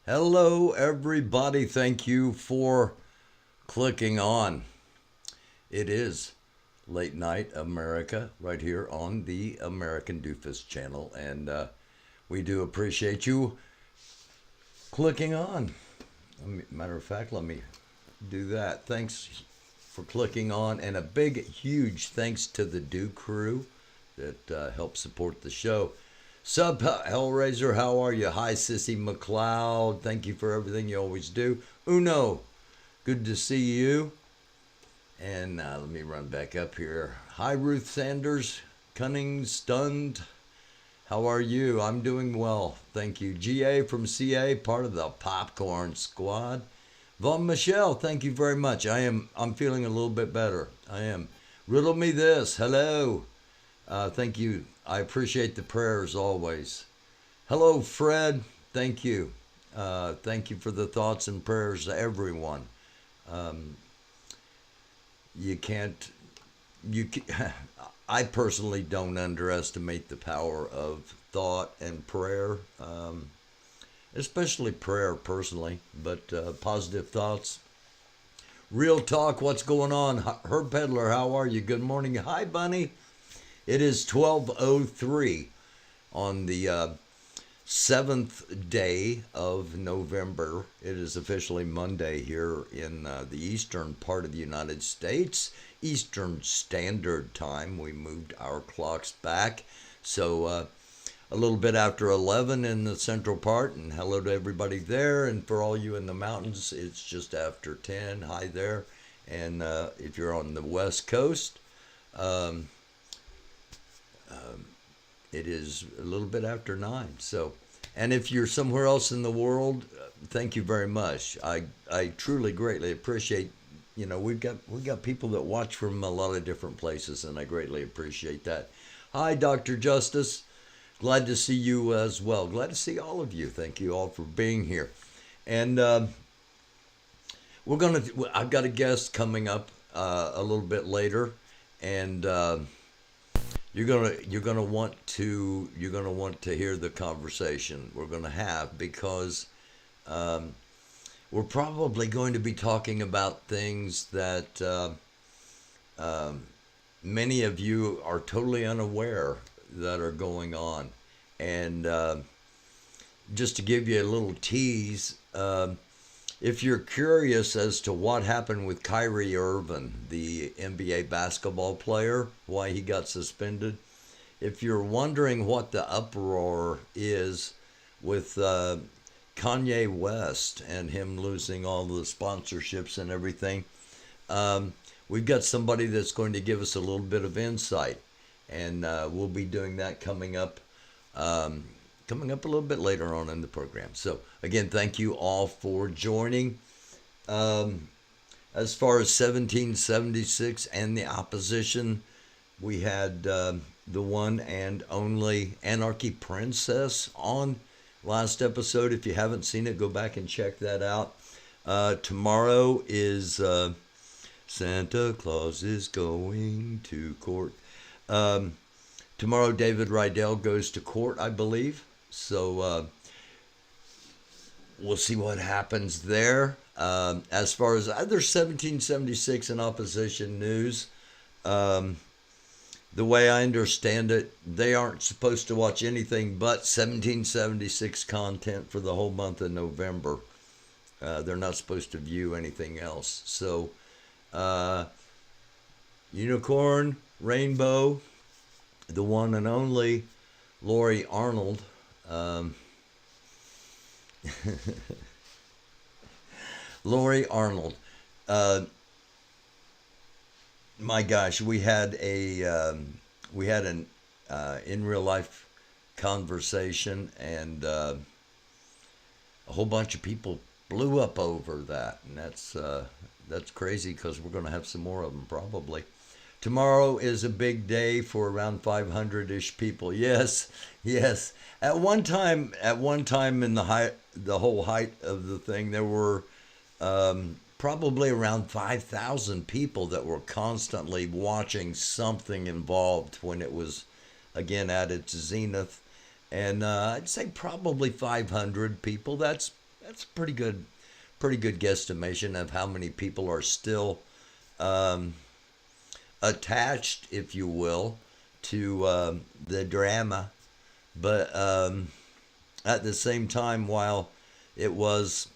Hello, everybody. Thank you for clicking on. It is Late Night America right here on the American Doofus channel, and we do appreciate you clicking on. Matter of fact, let me do that. Thanks for clicking on, and a big, huge thanks to the Do crew that helps support the show. Sub Hellraiser, how are you? Hi, Sissy McLeod. Thank you for everything you always do. Uno, good to see you. And let me run back up here. Hi, Ruth Sanders. Cunning, stunned. How are you? I'm doing well. Thank you. GA from CA, part of the Popcorn Squad. Von Michelle, thank you very much. I'm feeling a little bit better. I am. Riddle me this. Hello. Thank you. I appreciate the prayers always. Hello, Fred. Thank you. Thank you for the thoughts and prayers to everyone. You can't, you can, I personally don't underestimate the power of thought and prayer, especially prayer personally, but positive thoughts. Real talk, what's going on? Herb Peddler, how are you? Good morning. Hi, Bunny. It is 12:03 on the 7th day of November. It is officially Monday here in the eastern part of the United States, Eastern Standard Time. We moved our clocks back, so a little bit after 11 in the central part, and hello to everybody there. And for all you in the mountains, it's just after 10. Hi there. And if you're on the West Coast, it is a little bit after 9. So, and if you're somewhere else in the world, thank you very much. I truly greatly appreciate. We've got people that watch from a lot of different places, and I greatly appreciate that. Hi, Dr. Justice. Glad to see you as well. Glad to see all of you. Thank you all for being here. And I've got a guest coming up a little bit later, and you're gonna want to hear the conversation we're gonna have, because we're probably going to be talking about things that many of you are totally unaware that are going on. And just to give you a little tease, if you're curious as to what happened with Kyrie Irving, the NBA basketball player, why he got suspended, if you're wondering what the uproar is with Kanye West and him losing all the sponsorships and everything, we've got somebody that's going to give us a little bit of insight, and we'll be doing that coming up a little bit later on in the program. So again, thank you all for joining. As far as 1776 and the opposition, we had the one and only Anarchy Princess on last episode. If you haven't seen it, go back and check that out. Tomorrow is Santa Claus is going to court. Tomorrow, David Rydell goes to court, I believe. So we'll see what happens there. As far as other 1776 and opposition news, the way I understand it, they aren't supposed to watch anything but 1776 content for the whole month of November. They're not supposed to view anything else. So, Unicorn, Rainbow, the one and only Lori Arnold. Lori Arnold. My gosh, we had an in real life conversation, and a whole bunch of people blew up over that, and that's crazy, because we're going to have some more of them probably. Tomorrow is a big day for around 500-ish people. Yes, yes. At one time in the whole height of the thing, there were probably around 5,000 people that were constantly watching something involved when it was, again, at its zenith. And I'd say probably 500 people. That's that's pretty good guesstimation of how many people are still um, attached, if you will, to the drama. But at the same time, while it was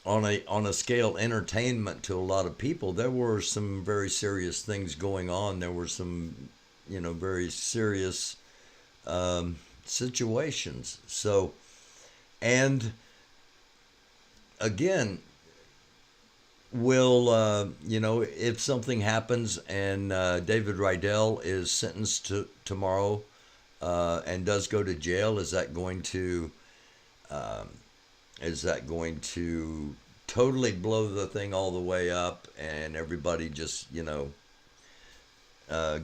on a scale entertainment to a lot of people, there were some very serious things going on. There were some, very serious situations. So, and again, will if something happens and David Rydell is sentenced to tomorrow and does go to jail, um, is that going to totally blow the thing all the way up and everybody just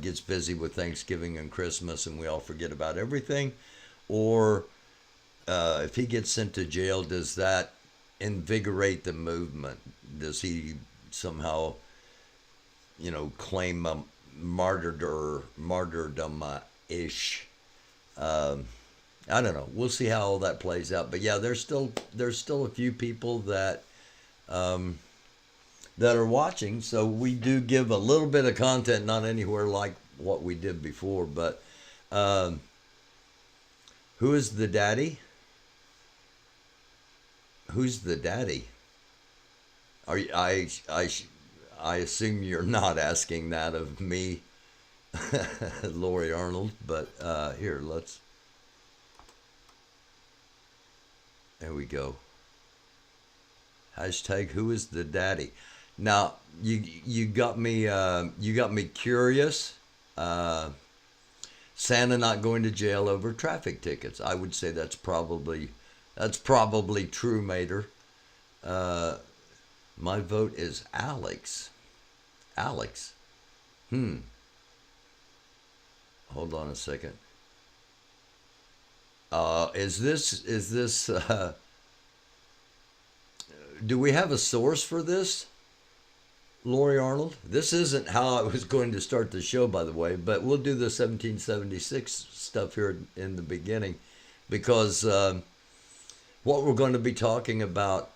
gets busy with Thanksgiving and Christmas and we all forget about everything? Or if he gets sent to jail, does that invigorate the movement? Does he somehow, claim a martyrdom ish? I don't know. We'll see how all that plays out. But yeah, there's still a few people um, that are watching. So we do give a little bit of content, not anywhere like what we did before. But um, who is the daddy? Who's the daddy? Are you, I assume you're not asking that of me, Lori Arnold. But here, there we go. Hashtag who is the daddy? Now you got me curious. Uh, Santa not going to jail over traffic tickets. I would say that's probably true, Mater. Uh, my vote is Alex. Alex. Hmm. Hold on a second. Is this do we have a source for this, Lori Arnold? This isn't how I was going to start the show, by the way, but we'll do the 1776 stuff here in the beginning because what we're going to be talking about,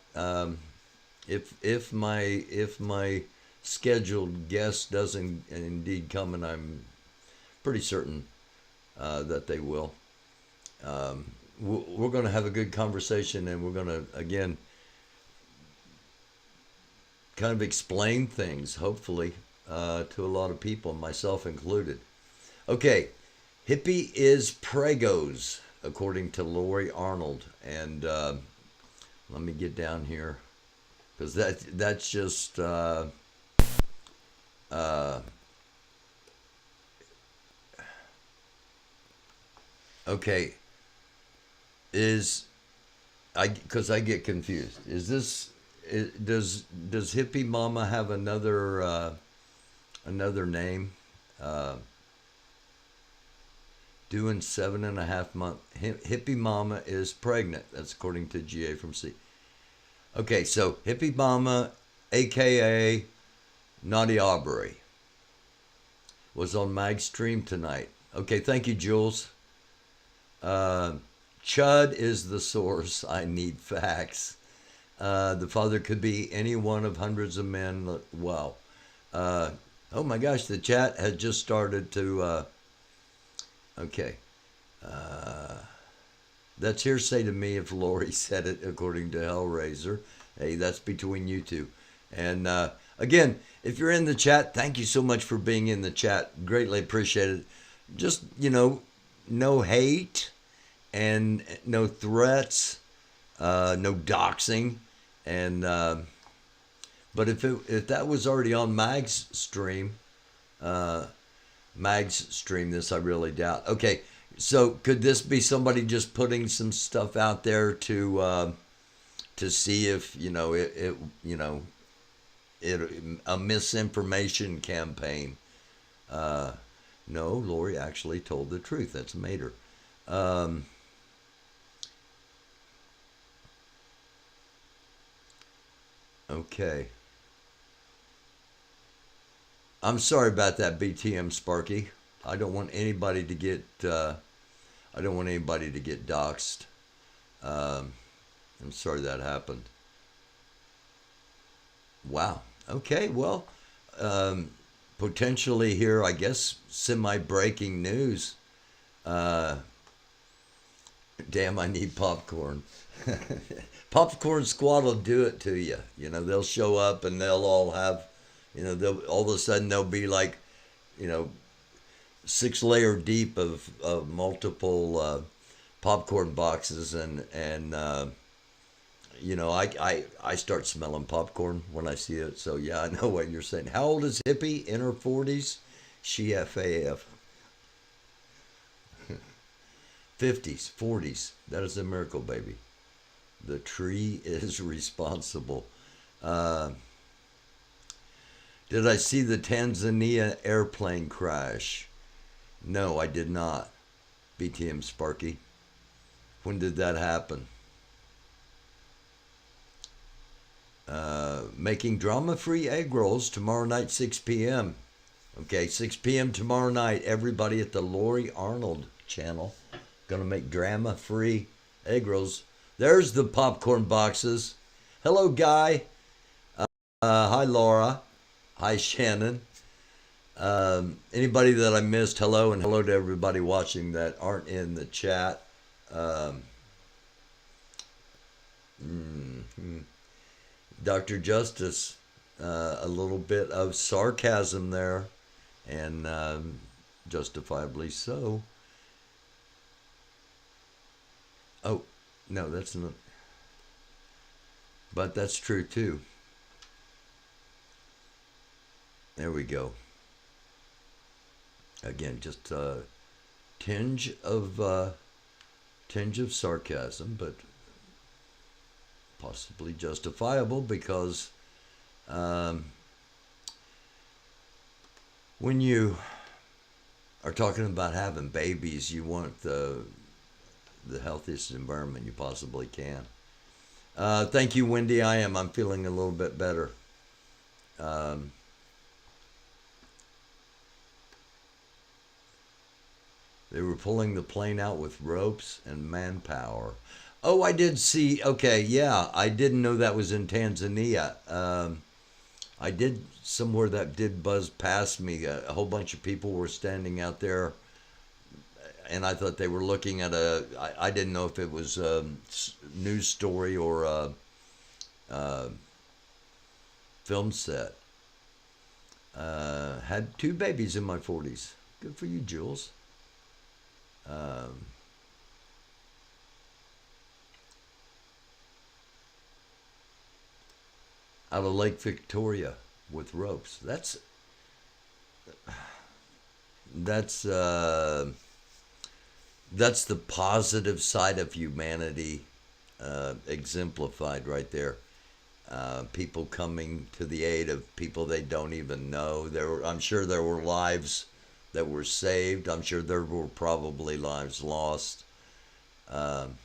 if my scheduled guest doesn't indeed come, and I'm pretty certain that they will, we're going to have a good conversation, and we're going to again kind of explain things, hopefully, to a lot of people, myself included. Okay, hippie is pregos, according to Lori Arnold, and let me get down here because that's just uh, okay. Is I because I get confused. Does hippie mama have another name? Uh, Doing 7.5 months. Hippie mama is pregnant. That's according to GA from C. Okay, so hippie mama, aka Naughty Aubrey, was on Mag's stream tonight. Okay, thank you, Jules. Uh, Chud is the source. I need facts. The father could be any one of hundreds of men. Wow. Uh, oh my gosh, the chat had just started to. Okay. Uh, that's hearsay to me if Lori said it, according to Hellraiser. Hey, that's between you two. And again, if you're in the chat, thank you so much for being in the chat. Greatly appreciated. Just, no hate and no threats, no doxing. And but if that was already on uh, Mag's stream, this I really doubt. Okay, so could this be somebody just putting some stuff out there to see if it a misinformation campaign? Uh, no, Lori actually told the truth. That's Mater. Um, okay. I'm sorry about that, BTM Sparky. I don't want anybody to get doxxed. Um, I'm sorry that happened. Wow. Okay. Well, um, potentially here, I guess, semi-breaking news. Uh, Damn, I need popcorn. Popcorn Squad will do it to you. You know, they'll show up and they'll all have, they'll all of a sudden they'll be like, you know, 6 layer deep of multiple popcorn boxes and I start smelling popcorn when I see it. So yeah, I know what you're saying. How old is Hippie? In her 40s? She FAF. 50s, 40s. That is a miracle, baby. The tree is responsible. Uh, did I see the Tanzania airplane crash? No, I did not. BTM Sparky. When did that happen? Making drama-free egg rolls tomorrow night, 6 p.m. Okay, 6 p.m. tomorrow night. Everybody at the Lori Arnold channel gonna make drama-free egg rolls. There's the popcorn boxes. Hello, Guy. Hi, Laura. Hi, Shannon. Anybody that I missed, hello, and hello to everybody watching that aren't in the chat. Um, Dr. Justice, a little bit of sarcasm there, and justifiably so. Oh, no, that's not. But that's true too. There we go. Again, just a tinge of sarcasm, but possibly justifiable because um, when you are talking about having babies, you want the healthiest environment you possibly can. Thank you, Wendy. I'm feeling a little bit better. Um, they were pulling the plane out with ropes and manpower. Oh, I did see. Okay, yeah, I didn't know that was in Tanzania. I did somewhere that did buzz past me. A whole bunch of people were standing out there, and I thought they were looking at I didn't know if it was a news story or a film set. Had 2 babies in my 40s. Good for you, Jules. Um, Out of Lake Victoria with ropes. That's that's the positive side of humanity exemplified right there. People coming to the aid of people they don't even know. I'm sure there were lives that were saved. I'm sure there were probably lives lost. Um,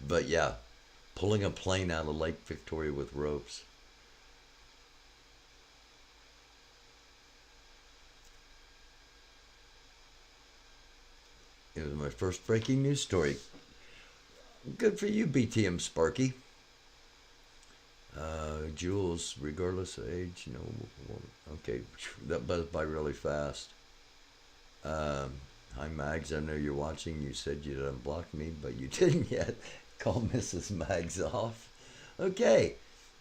but yeah, pulling a plane out of Lake Victoria with ropes. It was my first breaking news story. Good for you, BTM Sparky. Jules, regardless of age, okay, that buzzed by really fast. Um, Hi, Mags. I know you're watching. You said you'd unblock me, but you didn't yet. Call Mrs. Mags off. Okay.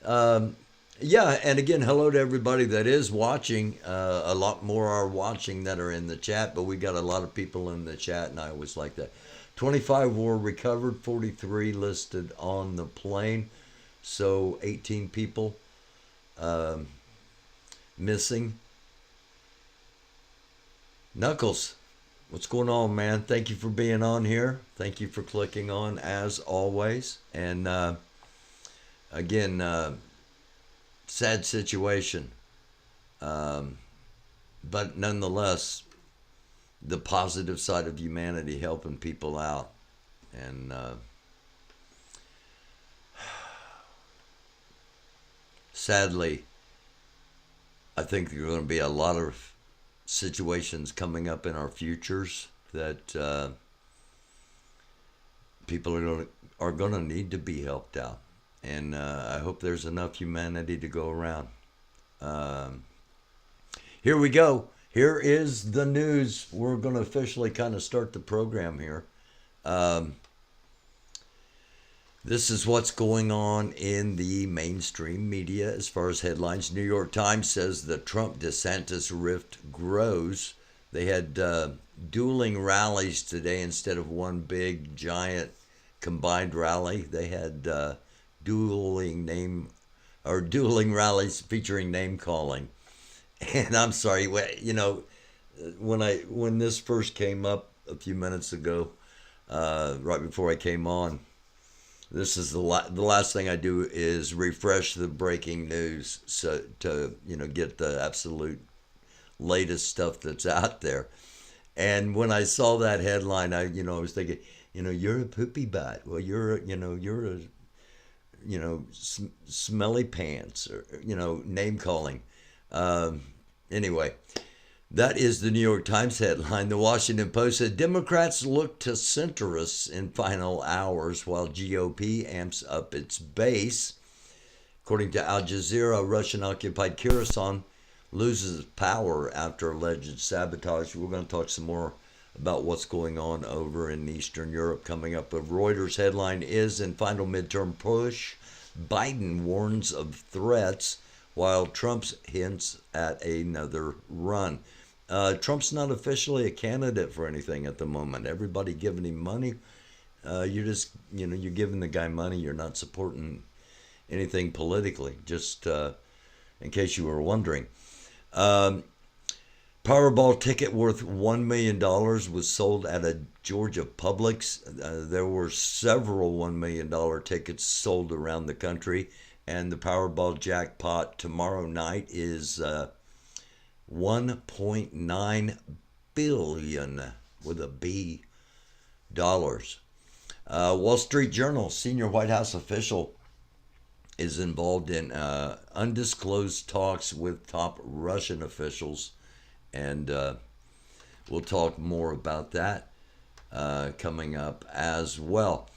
Um, yeah, and again, hello to everybody that is watching. A lot more are watching that are in the chat, but we got a lot of people in the chat, and I always like that. 25 were recovered, 43 listed on the plane, so 18 people um, missing. Knuckles, what's going on, man? Thank you for being on here. Thank you for clicking on, as always. And again, sad situation. Um, but nonetheless, the positive side of humanity, helping people out. And sadly, I think there are going to be a lot of situations coming up in our futures that people are gonna need to be helped out, and I hope there's enough humanity to go around. Um, Here we go. Here is the news. We're going to officially kind of start the program here. Um, this is what's going on in the mainstream media as far as headlines. New York Times says the Trump DeSantis rift grows. They had dueling rallies today instead of one big giant combined rally. They had dueling rallies featuring name calling. And I'm sorry, when this first came up a few minutes ago, right before I came on, this is the last thing I do is refresh the breaking news so to get the absolute latest stuff that's out there. And when I saw that headline, I was thinking, you're a poopy butt. Well, you're a smelly pants, or name calling. Anyway, that is the New York Times headline. The Washington Post said Democrats look to centrists in final hours while GOP amps up its base. According to Al Jazeera, Russian-occupied Kherson loses power after alleged sabotage. We're going to talk some more about what's going on over in Eastern Europe coming up. But Reuters headline is in final midterm push, Biden warns of threats while Trump hints at another run. Trump's not officially a candidate for anything at the moment. Everybody giving him money. You're giving the guy money. You're not supporting anything politically, just in case you were wondering. Powerball ticket worth $1 million was sold at a Georgia Publix. There were several $1 million tickets sold around the country, and the Powerball jackpot tomorrow night is $1.9 billion with a B dollars. Wall Street Journal, senior White House official is involved in undisclosed talks with top Russian officials, and we'll talk more about that coming up as well.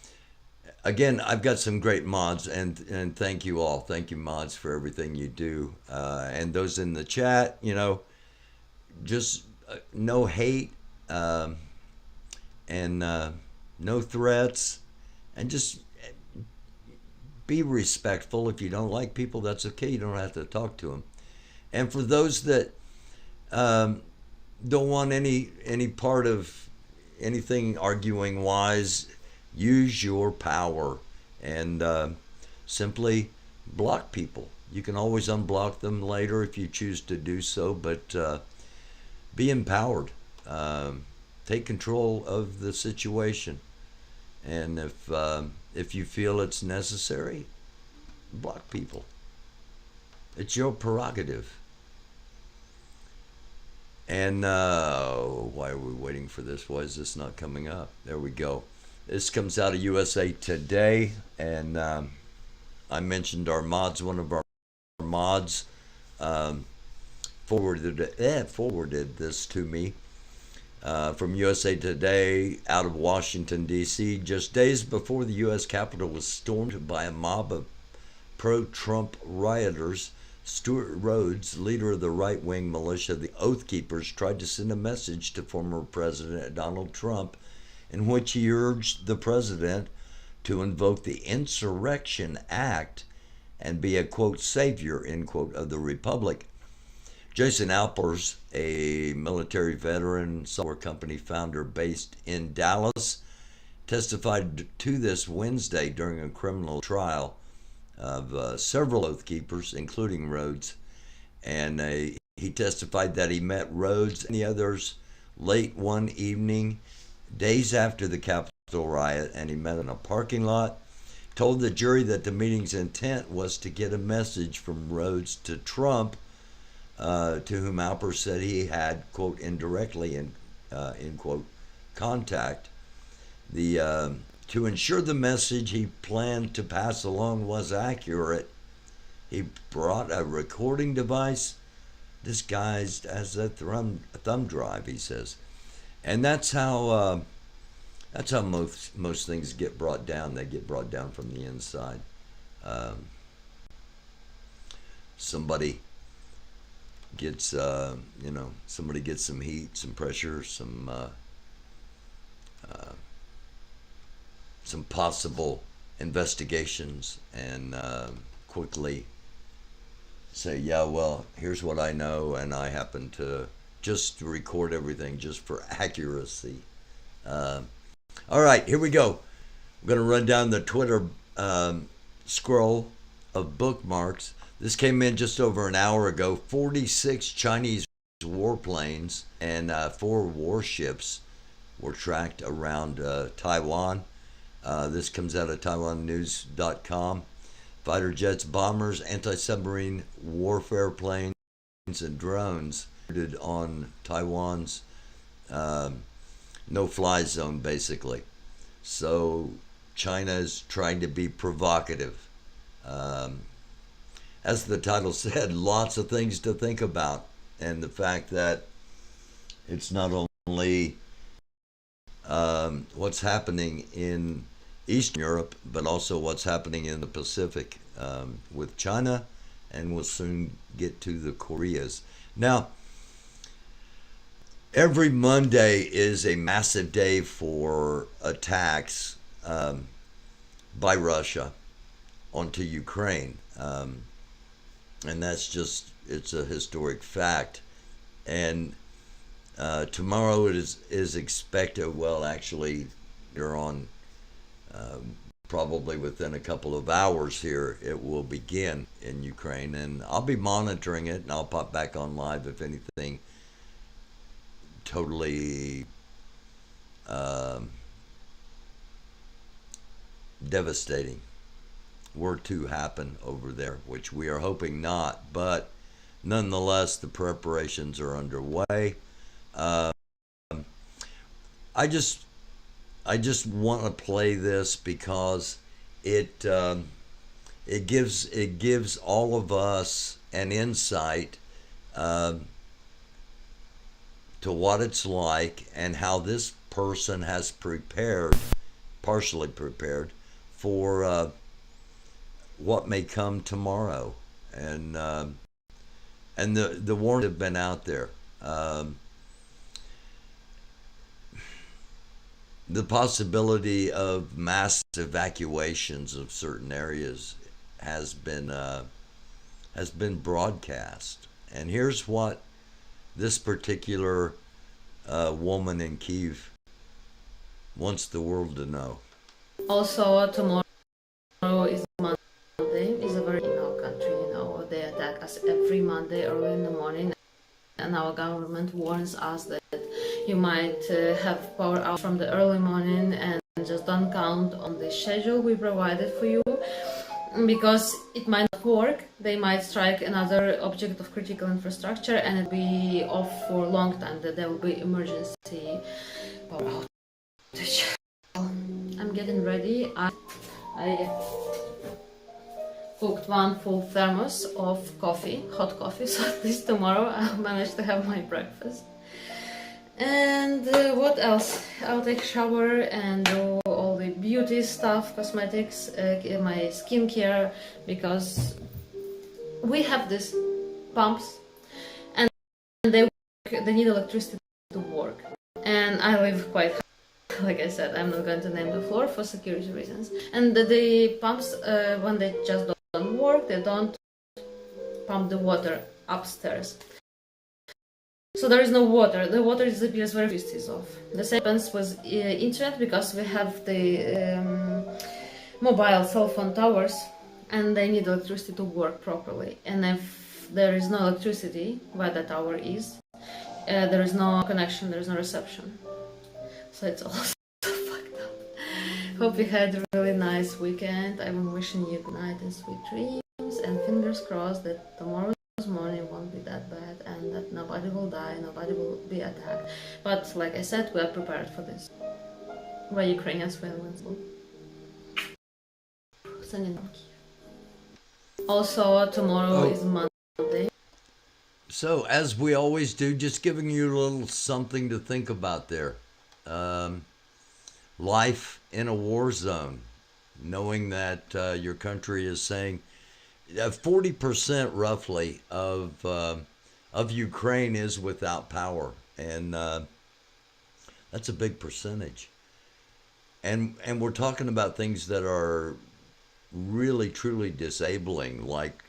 Again, I've got some great mods, and thank you all. Thank you, mods, for everything you do. And those in the chat, just no hate and no threats, and just be respectful. If you don't like people, that's okay. You don't have to talk to them. And for those that don't want any part of anything arguing wise, use your power and simply block people. You can always unblock them later if you choose to do so, but be empowered. Take control of the situation, and if you feel it's necessary, block people. It's your prerogative. And why are we waiting for this? Why is this not coming up? There we go. This comes out of USA Today, and I mentioned our mods. One of our mods forwarded this to me from USA Today out of Washington, D.C. Just days before the U.S. Capitol was stormed by a mob of pro-Trump rioters, Stuart Rhodes, leader of the right-wing militia, the Oath Keepers, tried to send a message to former President Donald Trump in which he urged the president to invoke the Insurrection Act and be a, quote, savior, end quote, of the Republic. Jason Alpers, a military veteran, software company founder based in Dallas, testified to this Wednesday during a criminal trial of several Oath Keepers, including Rhodes. And he testified that he met Rhodes and the others late one evening, days after the Capitol riot, and he met in a parking lot. Told the jury that the meeting's intent was to get a message from Rhodes to Trump, to whom Alpers said he had, quote, indirectly, end quote, contact. To ensure the message he planned to pass along was accurate, he brought a recording device disguised as a thumb drive, he says. And that's how That's how most things get brought down. They get brought down from the inside. Um, somebody gets somebody gets some heat, some pressure, some possible investigations, and quickly say, yeah, well, here's what I know, and I happen to just record everything just for accuracy. All right, here we go. I'm going to run down the Twitter scroll of bookmarks. This came in just over an hour ago. 46 Chinese warplanes and 4 warships were tracked around Taiwan. This comes out of TaiwanNews.com. Fighter jets, bombers, anti-submarine warfare planes, and drones on Taiwan's no-fly zone, basically. So China is trying to be provocative. As the title said, lots of things to think about. And the fact that it's not only what's happening in Eastern Europe, but also what's happening in the Pacific with China, and we'll soon get to the Koreas. Now, every Monday is a massive day for attacks by Russia onto Ukraine. And that's just, it's a historic fact. And tomorrow it is expected, well, actually, you're on probably within a couple of hours here, it will begin in Ukraine. And I'll be monitoring it, and I'll pop back on live if anything totally devastating were to happen over there, which we are hoping not, but nonetheless the preparations are underway. I just want to play this because it gives all of us an insight to what it's like and how this person has partially prepared for what may come tomorrow. And the warnings have been out there. The possibility of mass evacuations of certain areas has been broadcast. And here's what this particular woman in Kyiv wants the world to know. Also, tomorrow is Monday. Is a very in our country, they attack us every Monday early in the morning, and our government warns us that you might have power out from the early morning, and just don't count on the schedule we provided for you, because it might not work. They might strike another object of critical infrastructure and it'll be off for a long time, that there will be emergency power outage. I'm getting ready. I cooked one full thermos of coffee, hot coffee, so at least tomorrow I'll manage to have my breakfast. And what else? I'll take a shower and do all the beauty stuff, cosmetics, my skincare, because we have these pumps and they need electricity to work. And I live quite high. Like I said, I'm not going to name the floor for security reasons. And the pumps, when they just don't work, they don't pump the water upstairs. So there is no water. The water disappears where it is off. The same happens with internet, because we have the mobile cell phone towers and they need electricity to work properly. And if there is no electricity where the tower is, there is no connection, there is no reception. So it's all fucked up. Hope you had a really nice weekend. I'm wishing you good night and sweet dreams, and fingers crossed that tomorrow's morning won't be that bad and that nobody will die, nobody will be attacked. But like I said, we are prepared for this. We're Ukrainians, we're invincible. Sending on Kyiv. Also, tomorrow is Monday. So, as we always do, just giving you a little something to think about there. life in a war zone, knowing that your country is saying 40% roughly of Ukraine is without power, and that's a big percentage. And we're talking about things that are really truly disabling, like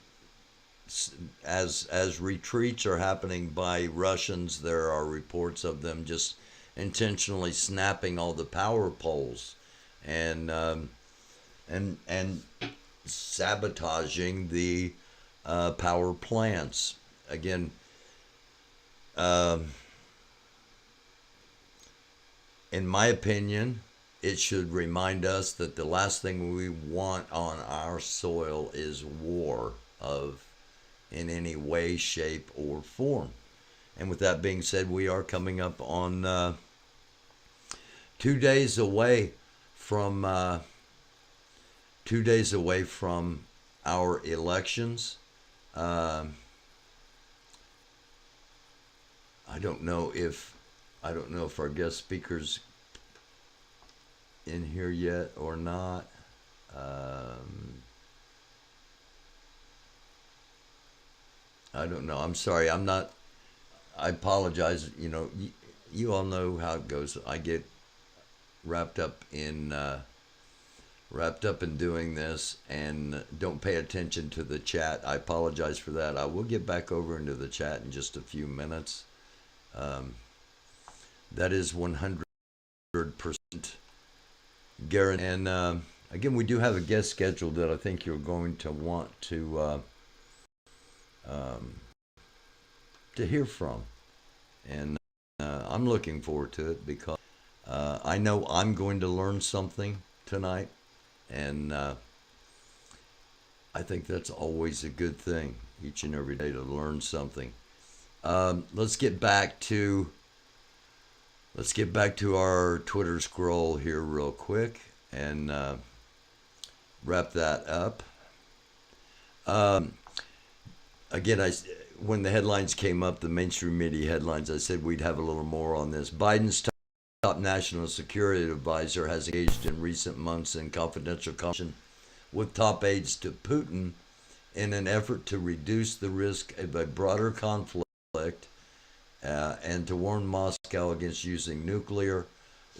as retreats are happening by Russians, there are reports of them just intentionally snapping all the power poles and and sabotaging the power plants. Again, um, in my opinion, it should remind us that the last thing we want on our soil is war of in any way, shape, or form. And with that being said, we are coming up on 2 days away from 2 days away from our elections. Um I don't know if our guest speakers in here yet or not. Um, I don't know. I'm sorry. I'm not. I apologize. You all know how it goes. I get wrapped up in doing this and don't pay attention to the chat. I apologize for that. I will get back over into the chat in just a few minutes. Um, that is 100% guaranteed. And again, we do have a guest scheduled that I think you're going to want um, to hear from, and I'm looking forward to it because I know I'm going to learn something tonight, and I think that's always a good thing each and every day to learn something. Let's get back to our Twitter scroll here real quick and wrap that up. Again, when the headlines came up, the mainstream media headlines, I said we'd have a little more on this. Biden's top national security advisor has engaged in recent months in confidential conversation with top aides to Putin in an effort to reduce the risk of a broader conflict and to warn Moscow against using nuclear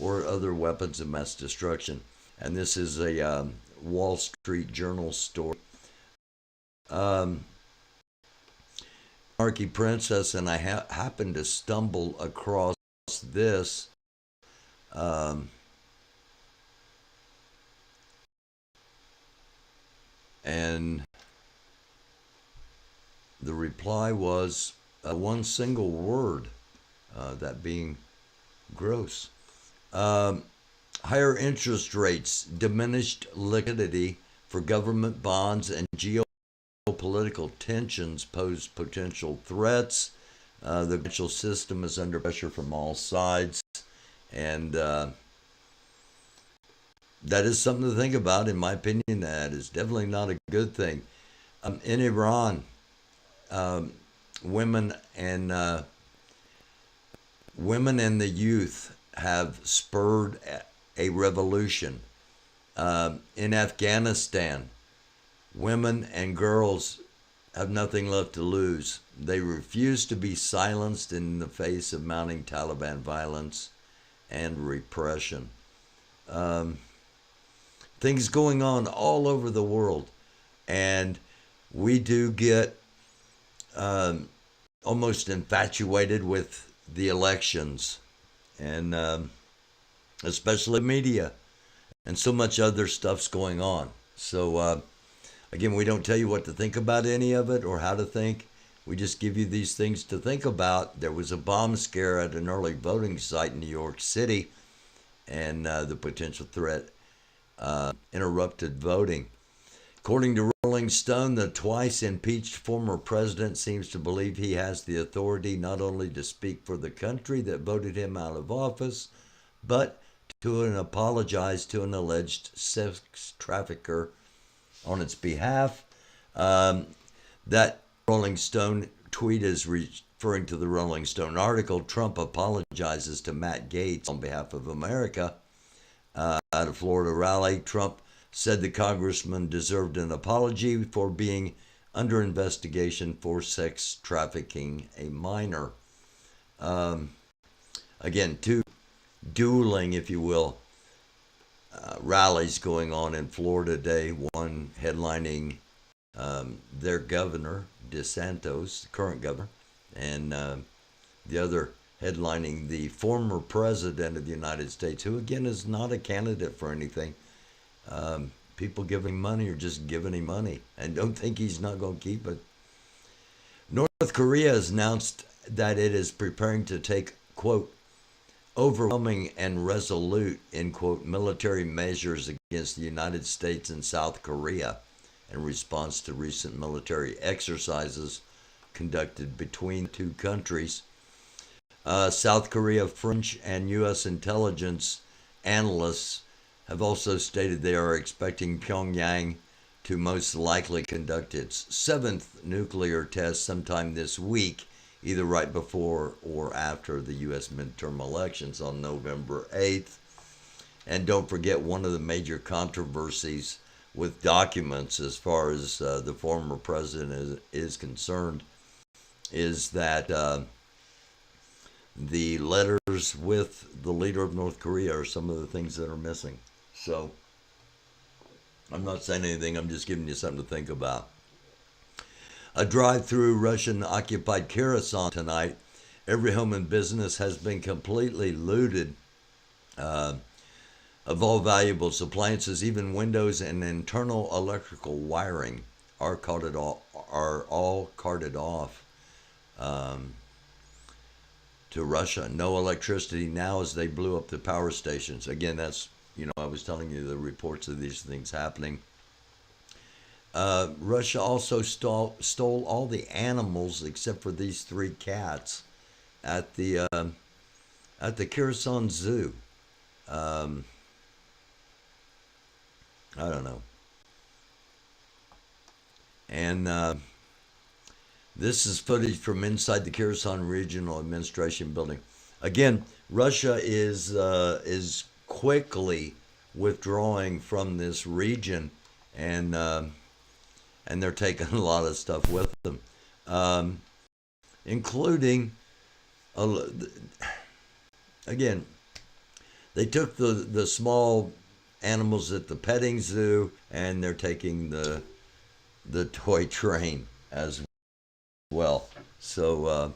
or other weapons of mass destruction. And this is a Wall Street Journal story. Monarchy Princess and I happened to stumble across this. And the reply was one single word, that being gross. Higher interest rates, diminished liquidity for government bonds, and geopolitical tensions pose potential threats. The financial system is under pressure from all sides, and that is something to think about. In my opinion, that is definitely not a good thing. In Iran, women and the youth have spurred a revolution. In Afghanistan, women and girls have nothing left to lose. They refuse to be silenced in the face of mounting Taliban violence and repression. Things going on all over the world, and we do get almost infatuated with the elections, and especially media, and so much other stuff's going on. So again, we don't tell you what to think about any of it or how to think. We just give you these things to think about. There was a bomb scare at an early voting site in New York City, and the potential threat interrupted voting. According to Rolling Stone, the twice impeached former president seems to believe he has the authority not only to speak for the country that voted him out of office, but to apologize to an alleged sex trafficker on its behalf. That Rolling Stone tweet is referring to the Rolling Stone article. Trump apologizes to Matt Gaetz on behalf of America. At a Florida rally, Trump said the congressman deserved an apology for being under investigation for sex trafficking a minor. Again, two dueling, if you will, rallies going on in Florida today. One headlining their governor, DeSantis, the current governor, and the other headlining the former president of the United States, who again is not a candidate for anything. People giving money are just giving him money and don't think he's not going to keep it. North Korea has announced that it is preparing to take, quote, overwhelming and resolute, end quote, military measures against the United States and South Korea in response to recent military exercises conducted between the two countries. South Korea, French, and U.S. intelligence analysts have also stated they are expecting Pyongyang to most likely conduct its seventh nuclear test sometime this week, either right before or after the U.S. midterm elections on November 8th. And don't forget, one of the major controversies with documents as far as the former president is concerned is that the letters with the leader of North Korea are some of the things that are missing. So I'm not saying anything, I'm just giving you something to think about. A drive through Russian-occupied Kherson tonight. Every home and business has been completely looted of all valuable appliances, even windows and internal electrical wiring are all carted off to Russia. No electricity now as they blew up the power stations. Again, that's, I was telling you the reports of these things happening. Russia also stole all the animals except for these 3 cats at the Kherson Zoo. I don't know. And this is footage from inside the Kherson Regional Administration building. Again, Russia is quickly withdrawing from this region, and they're taking a lot of stuff with them, including, again, they took the small animals at the petting zoo, and they're taking the toy train as well. So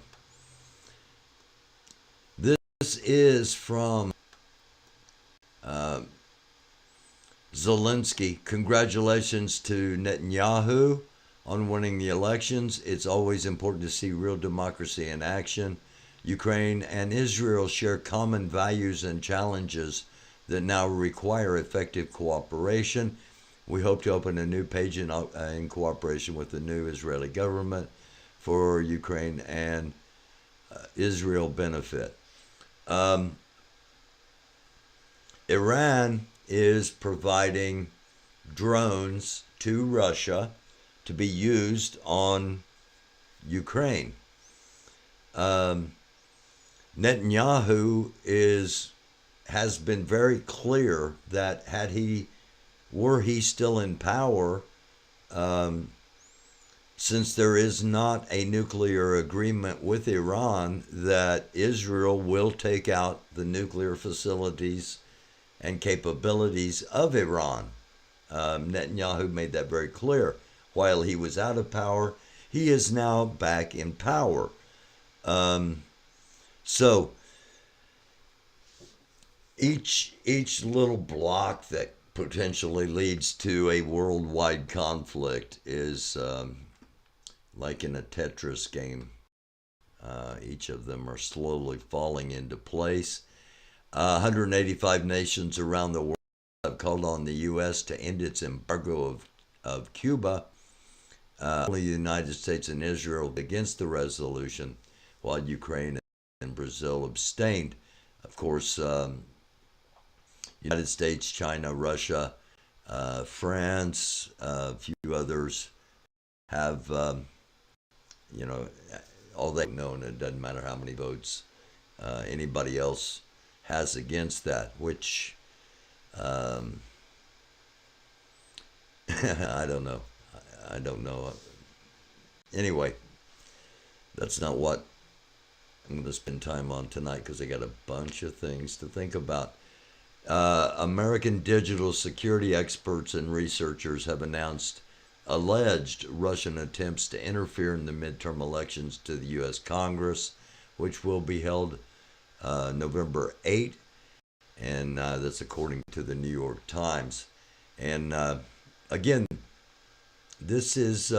this is from Zelensky. Congratulations to Netanyahu on winning the elections. It's always important to see real democracy in action. Ukraine and Israel share common values and challenges that now require effective cooperation. We hope to open a new page in cooperation with the new Israeli government for Ukraine and Israel benefit. Iran is providing drones to Russia to be used on Ukraine. Netanyahu has been very clear that were he still in power, since there is not a nuclear agreement with Iran, that Israel will take out the nuclear facilities and capabilities of Iran. Netanyahu made that very clear. While he was out of power, he is now back in power. So each little block that potentially leads to a worldwide conflict is like in a Tetris game. Each of them are slowly falling into place. 185 nations around the world have called on the U.S. to end its embargo of Cuba. Only the United States and Israel against the resolution, while Ukraine and Brazil abstained. Of course, United States, China, Russia, France, a few others have, all they know, and it doesn't matter how many votes anybody else has against that, which Um, I don't know. I don't know. Anyway, that's not what I'm going to spend time on tonight because I got a bunch of things to think about. American digital security experts and researchers have announced alleged Russian attempts to interfere in the midterm elections to the U.S. Congress, which will be held November 8, and that's according to the New York Times. And again, this is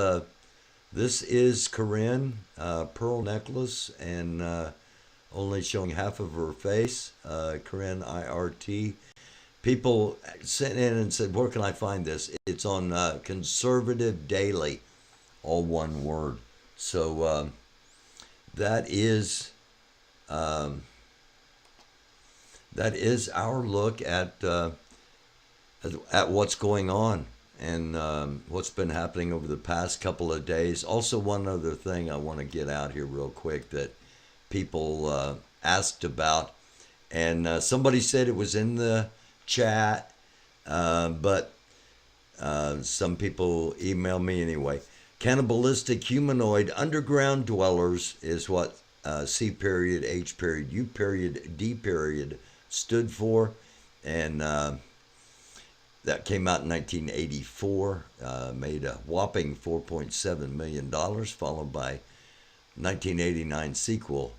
Corinne, pearl necklace, and only showing half of her face. Corinne IRT. People sent in and said, "Where can I find this?" It's on Conservative Daily, all one word. So that is our look at what's going on and what's been happening over the past couple of days. Also, one other thing I want to get out here real quick that people asked about, and somebody said it was in the chat, but some people email me anyway. Cannibalistic humanoid underground dwellers is what C period, H period, U period, D period stood for, and that came out in 1984, made a whopping $4.7 million, followed by 1989 sequel.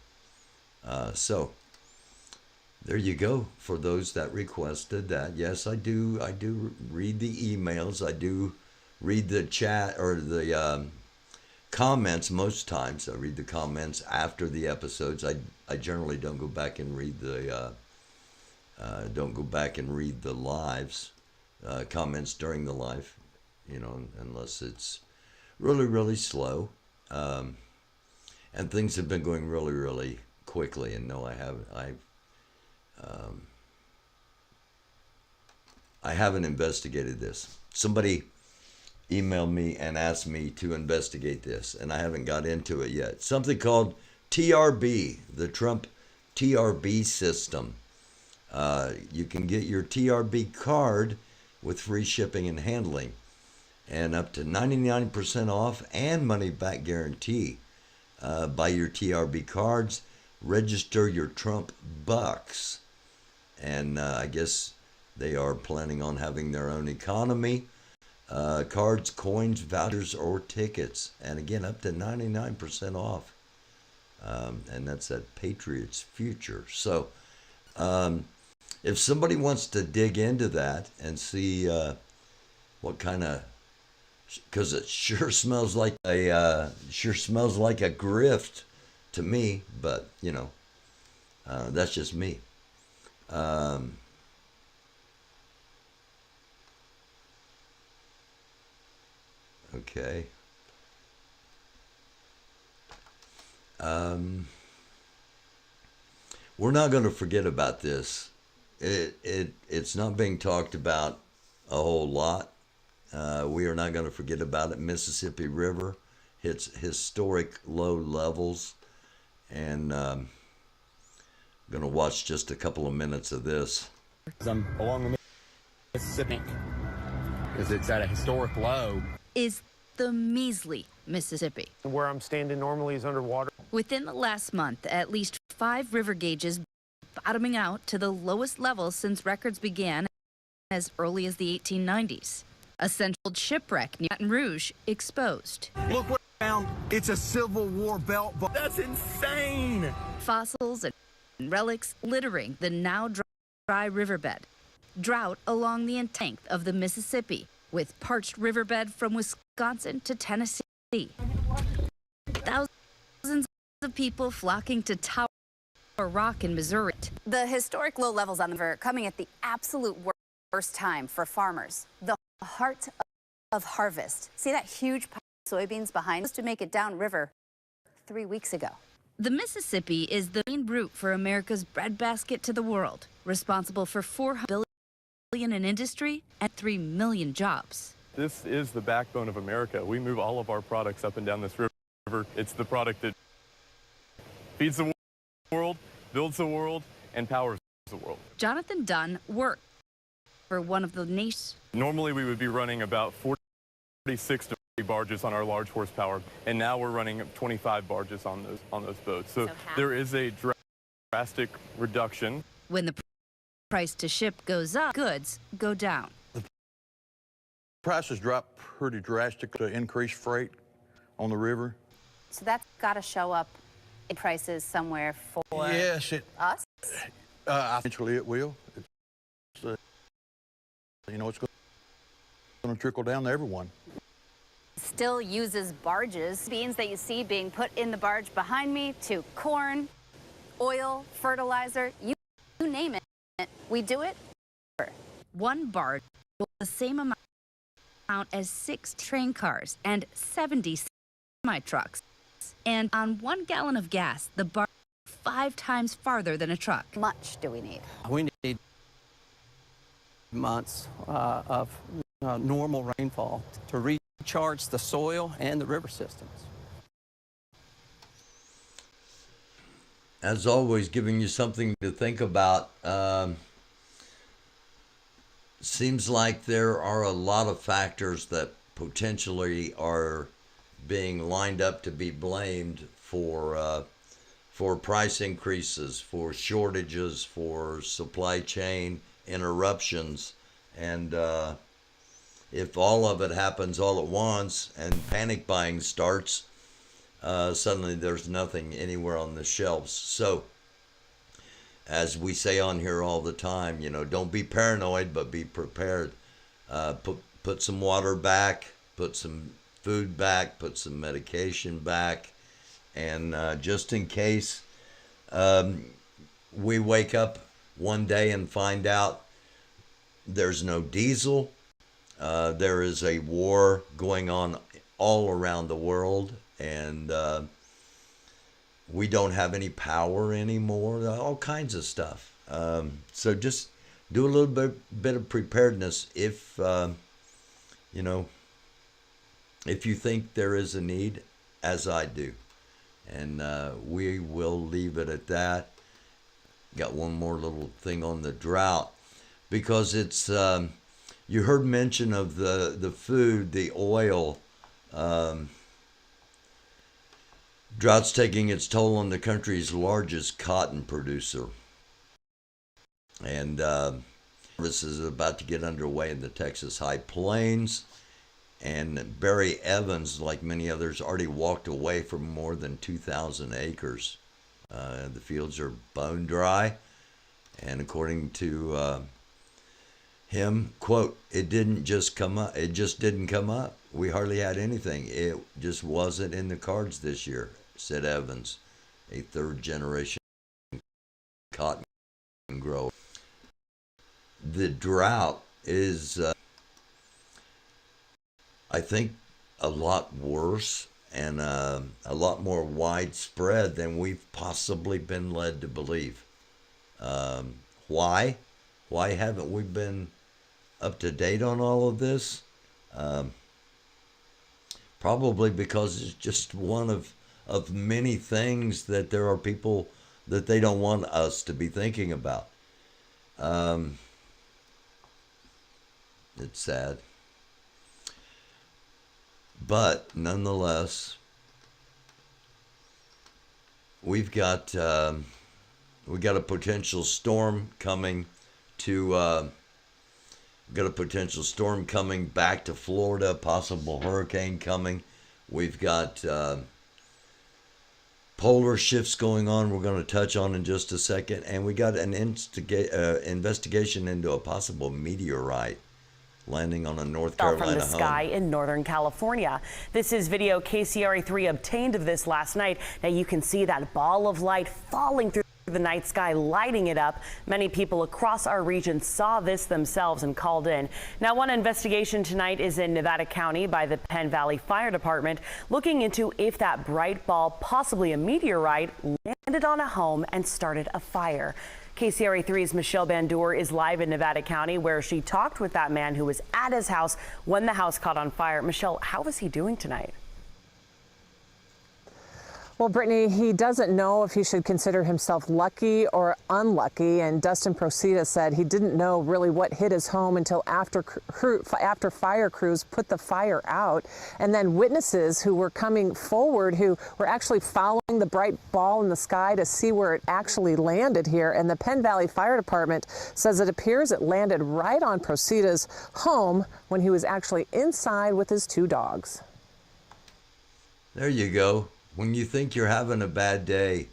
So there you go for those that requested that. Yes, I do read the emails. I do read the chat or the comments most times. I read the comments after the episodes. I generally don't go back and read the lives, comments during the live, unless it's really, really slow. And things have been going really, really quickly. And no, I haven't investigated this. Somebody emailed me and asked me to investigate this, and I haven't got into it yet. Something called TRB, the Trump TRB system. You can get your TRB card with free shipping and handling, and up to 99% off and money back guarantee. Buy your TRB cards, register your Trump bucks, and I guess they are planning on having their own economy. Cards, coins, vouchers, or tickets, and again up to 99% off, and that's at Patriots Future. So if somebody wants to dig into that and see what kind of, because it sure smells like a grift to me, but that's just me. Okay. We're not going to forget about this. It's not being talked about a whole lot. We are not going to forget about it. Mississippi River hits historic low levels, and I'm going to watch just a couple of minutes of this. I'm along the Mississippi because it's at a historic low. Is the measly Mississippi. Where I'm standing normally is underwater. Within the last month, at least 5 river gauges bottoming out to the lowest level since records began as early as the 1890s. A central shipwreck near Baton Rouge exposed. Look what I found. It's a Civil War belt. That's insane. Fossils and relics littering the now dry riverbed. Drought along the length of the Mississippi, with parched riverbed from Wisconsin to Tennessee. Thousands of people flocking to Tower Rock in Missouri. The historic low levels on the river coming at the absolute worst time for farmers. The heart of harvest. See that huge pile of soybeans behind us to make it downriver 3 weeks ago. The Mississippi is the main route for America's breadbasket to the world, responsible for $4 billion in industry and 3 million jobs. This is the backbone of America. We move all of our products up and down this river. It's the product that feeds the world, builds the world, and powers the world. Jonathan Dunn worked for one of the nation's. Normally we would be running about 46 to 50 barges on our large horsepower, and now we're running 25 barges on those boats. So there is a drastic reduction. When the price to ship goes up, goods go down. The prices drop pretty drastically to increase freight on the river. So that's got to show up in prices somewhere for yes, us? Eventually it will. It's going to trickle down to everyone. Still uses barges. Beans that you see being put in the barge behind me, to corn, oil, fertilizer, you name it. We do it. One barge will the same amount as 6 train cars and 70 semi-trucks. And on 1 gallon of gas, the barge 5 times farther than a truck. How much do we need? We need months of normal rainfall to recharge the soil and the river systems. As always, giving you something to think about. Seems like there are a lot of factors that potentially are being lined up to be blamed for price increases, for shortages, for supply chain interruptions. And if all of it happens all at once and panic buying starts, suddenly there's nothing anywhere on the shelves. So, as we say on here all the time, don't be paranoid, but be prepared. Put some water back, put some food back, put some medication back, and just in case we wake up one day and find out there's no diesel, there is a war going on all around the world, and we don't have any power anymore, all kinds of stuff. So just do a little bit of preparedness if you think there is a need, as I do. And we will leave it at that. Got one more little thing on the drought, because it's you heard mention of the food, the oil. Drought's taking its toll on the country's largest cotton producer. And this is about to get underway in the Texas High Plains. And Barry Evans, like many others, already walked away from more than 2,000 acres. The fields are bone dry. And according to him, quote, it didn't just come up. It just didn't come up. We hardly had anything. It just wasn't in the cards this year, said Evans, a third-generation cotton grower. The drought is, I think, a lot worse and a lot more widespread than we've possibly been led to believe. Why? Why haven't we been up to date on all of this? Probably because it's just one of many things that there are people that they don't want us to be thinking about. It's sad. But nonetheless, we got a potential storm coming to got a potential storm coming back to Florida, possible hurricane coming. We've got polar shifts going on we're going to touch on in just a second, and we got an investigation into a possible meteorite landing on a North Carolina from the sky in Northern California. This is video KCRA3 obtained of this last night. Now you can see that ball of light falling through the night sky, lighting it up. Many people across our region saw this themselves and called in. Now, one investigation tonight is in Nevada County by the Penn Valley Fire Department, looking into if that bright ball, possibly a meteorite, landed on a home and started a fire. KCRA3's Michelle Bandour is live in Nevada County, where she talked with that man who was at his house when the house caught on fire. Michelle, how was he doing tonight? Well, Brittany, he doesn't know if he should consider himself lucky or unlucky, and Dustin Procida said he didn't know really what hit his home until after fire crews put the fire out, and then witnesses who were coming forward who were actually following the bright ball in the sky to see where it actually landed here. And the Penn Valley Fire Department says it appears it landed right on Procida's home when he was actually inside with his 2 dogs. There you go. When you think you're having a bad day,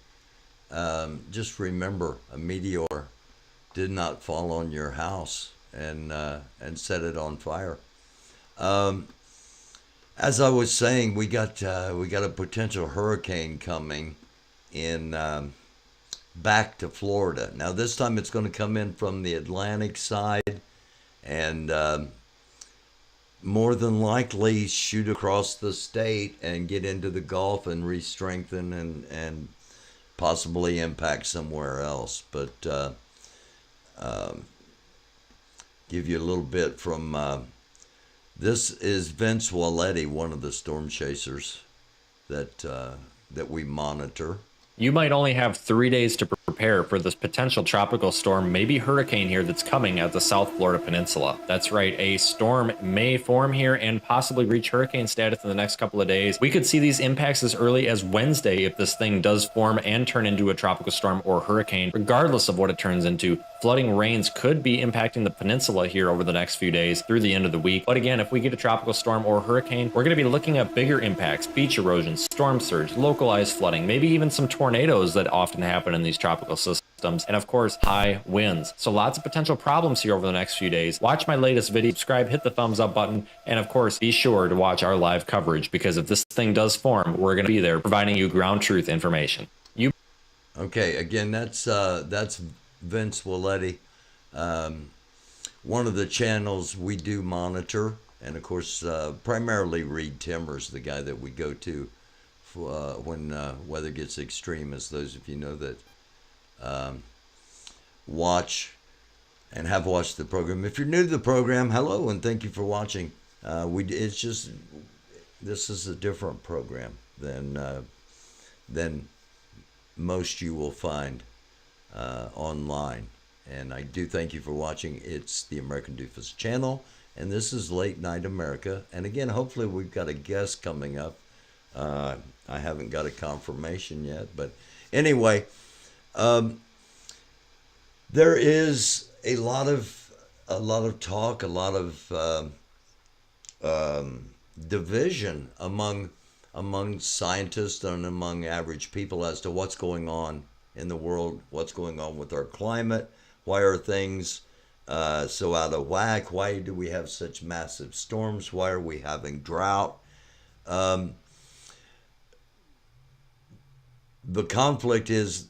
just remember a meteor did not fall on your house and set it on fire. As I was saying, we got a potential hurricane coming in back to Florida. Now this time it's going to come in from the Atlantic side and more than likely shoot across the state and get into the Gulf and re-strengthen and possibly impact somewhere else. But give you a little bit from this is Vince Walletti, one of the storm chasers that we monitor. You might only have 3 days to prepare for this potential tropical storm, maybe hurricane here that's coming at the South Florida Peninsula. That's right, a storm may form here and possibly reach hurricane status in the next couple of days. We could see these impacts as early as Wednesday if this thing does form and turn into a tropical storm or hurricane. Regardless of what it turns into, flooding rains could be impacting the peninsula here over the next few days through the end of the week. But again, if we get a tropical storm or hurricane, we're going to be looking at bigger impacts, beach erosion, storm surge, localized flooding, maybe even some tornadoes that often happen in these tropical systems, and of course, high winds. So lots of potential problems here over the next few days. Watch my latest video, subscribe, hit the thumbs up button, and of course, be sure to watch our live coverage, because if this thing does form, we're going to be there providing you ground truth information. Okay, again, that's Vince Walletti, one of the channels we do monitor, and of course, primarily Reed Timmer's the guy that we go to when weather gets extreme, as those of you know that watch and have watched the program. If you're new to the program, hello and thank you for watching. It's just, this is a different program than most you will find online. And I do thank you for watching. It's the American Doofus channel, and this is Late Night America. And again, hopefully we've got a guest coming up. I haven't got a confirmation yet, but anyway, there is a lot of talk, a lot of division among scientists and among average people as to what's going on in the world, what's going on with our climate, why are things so out of whack, why do we have such massive storms, why are we having drought. The conflict is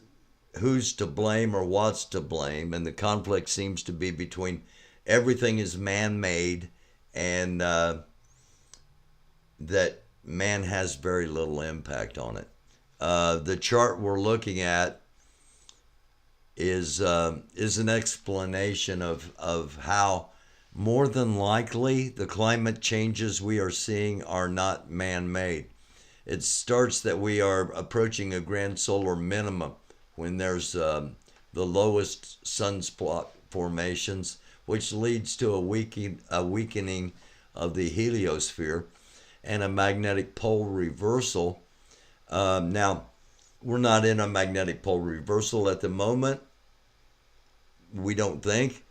who's to blame or what's to blame, and the conflict seems to be between everything is man-made and that man has very little impact on it. The chart we're looking at is an explanation of how more than likely the climate changes we are seeing are not man-made. It starts that we are approaching a grand solar minimum when there's the lowest sunspot formations, which leads to a weakening of the heliosphere and a magnetic pole reversal. Now, we're not in a magnetic pole reversal at the moment. We don't think.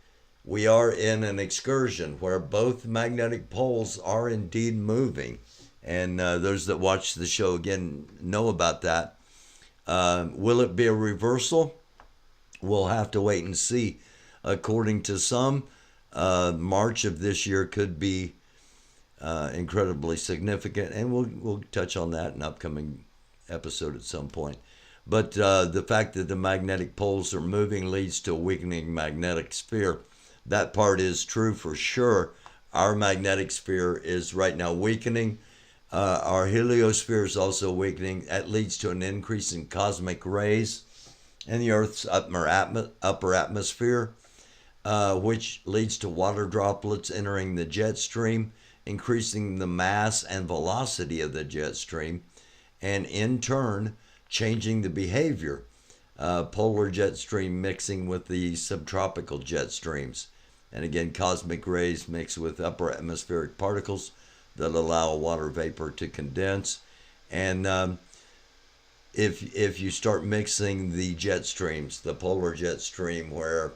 We are in an excursion where both magnetic poles are indeed moving. And those that watch the show again know about that. Will it be a reversal? We'll have to wait and see. According to some, March of this year could be incredibly significant, and we'll touch on that in an upcoming episode at some point. But the fact that the magnetic poles are moving leads to a weakening magnetic sphere. That part is true for sure. Our magnetic sphere is right now weakening. Our heliosphere is also weakening. That leads to an increase in cosmic rays in the Earth's upper atmosphere, which leads to water droplets entering the jet stream, increasing the mass and velocity of the jet stream, and in turn changing the behavior. Polar jet stream mixing with the subtropical jet streams. And again, cosmic rays mix with upper atmospheric particles that allow water vapor to condense. And if you start mixing the jet streams, the polar jet stream where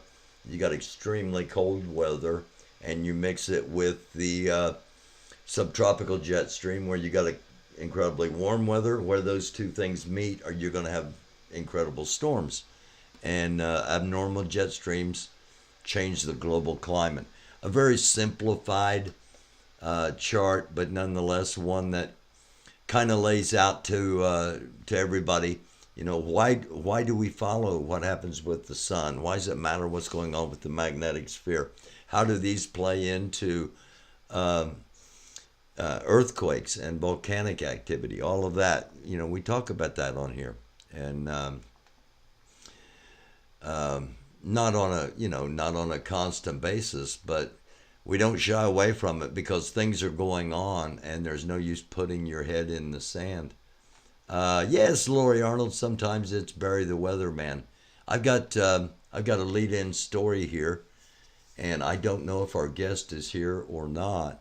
you got extremely cold weather, and you mix it with the subtropical jet stream where you got incredibly warm weather, where those two things meet, or you're going to have incredible storms. And abnormal jet streams change the global climate. A very simplified chart, but nonetheless one that kind of lays out to everybody, you know, why do we follow what happens with the sun? Why does it matter what's going on with the magnetic sphere? How do these play into earthquakes and volcanic activity? All of that, you know, we talk about that on here, and not on a constant basis, but we don't shy away from it because things are going on, and there's no use putting your head in the sand. Yes, Lori Arnold. Sometimes it's Barry the Weatherman. I've got a lead-in story here, and I don't know if our guest is here or not.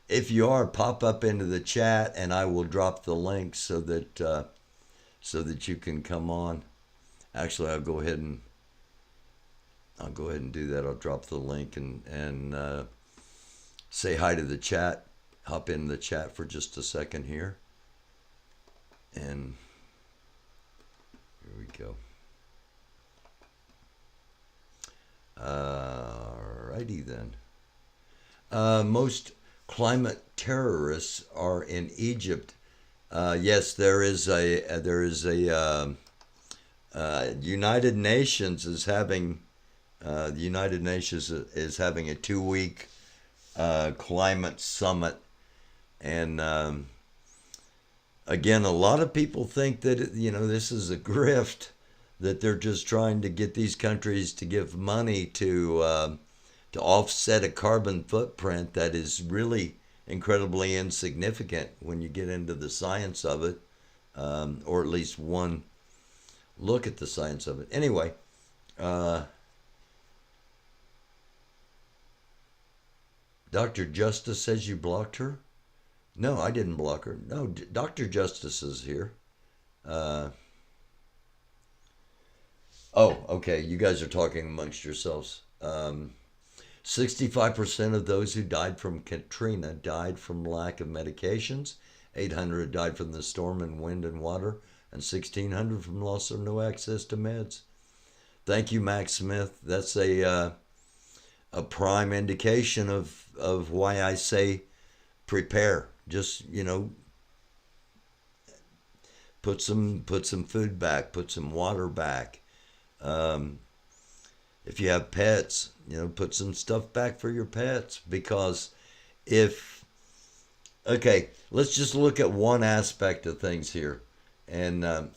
If you are, pop up into the chat, and I will drop the link so that you can come on. Actually, I'll go ahead and do that. I'll drop the link and say hi to the chat. Hop in the chat for just a second here. And here we go. Alrighty then. Most climate terrorists are in Egypt. Yes, there is a United Nations is having the United Nations is having a 2-week climate summit, and again, a lot of people think that this is a grift, that they're just trying to get these countries to give money to offset a carbon footprint that is really incredibly insignificant when you get into the science of it, or at least one look at the science of it. Anyway, Dr. Justice says you blocked her? No, I didn't block her. No, Dr. Justice is here. Oh, okay. You guys are talking amongst yourselves. 65% of those who died from Katrina died from lack of medications. 800 died from the storm and wind and water, and 1,600 from loss or no access to meds. Thank you, Max Smith. That's a prime indication of why I say prepare. Just, put some food back, put some water back. If you have pets, put some stuff back for your pets, because okay, let's just look at one aspect of things here. And okay,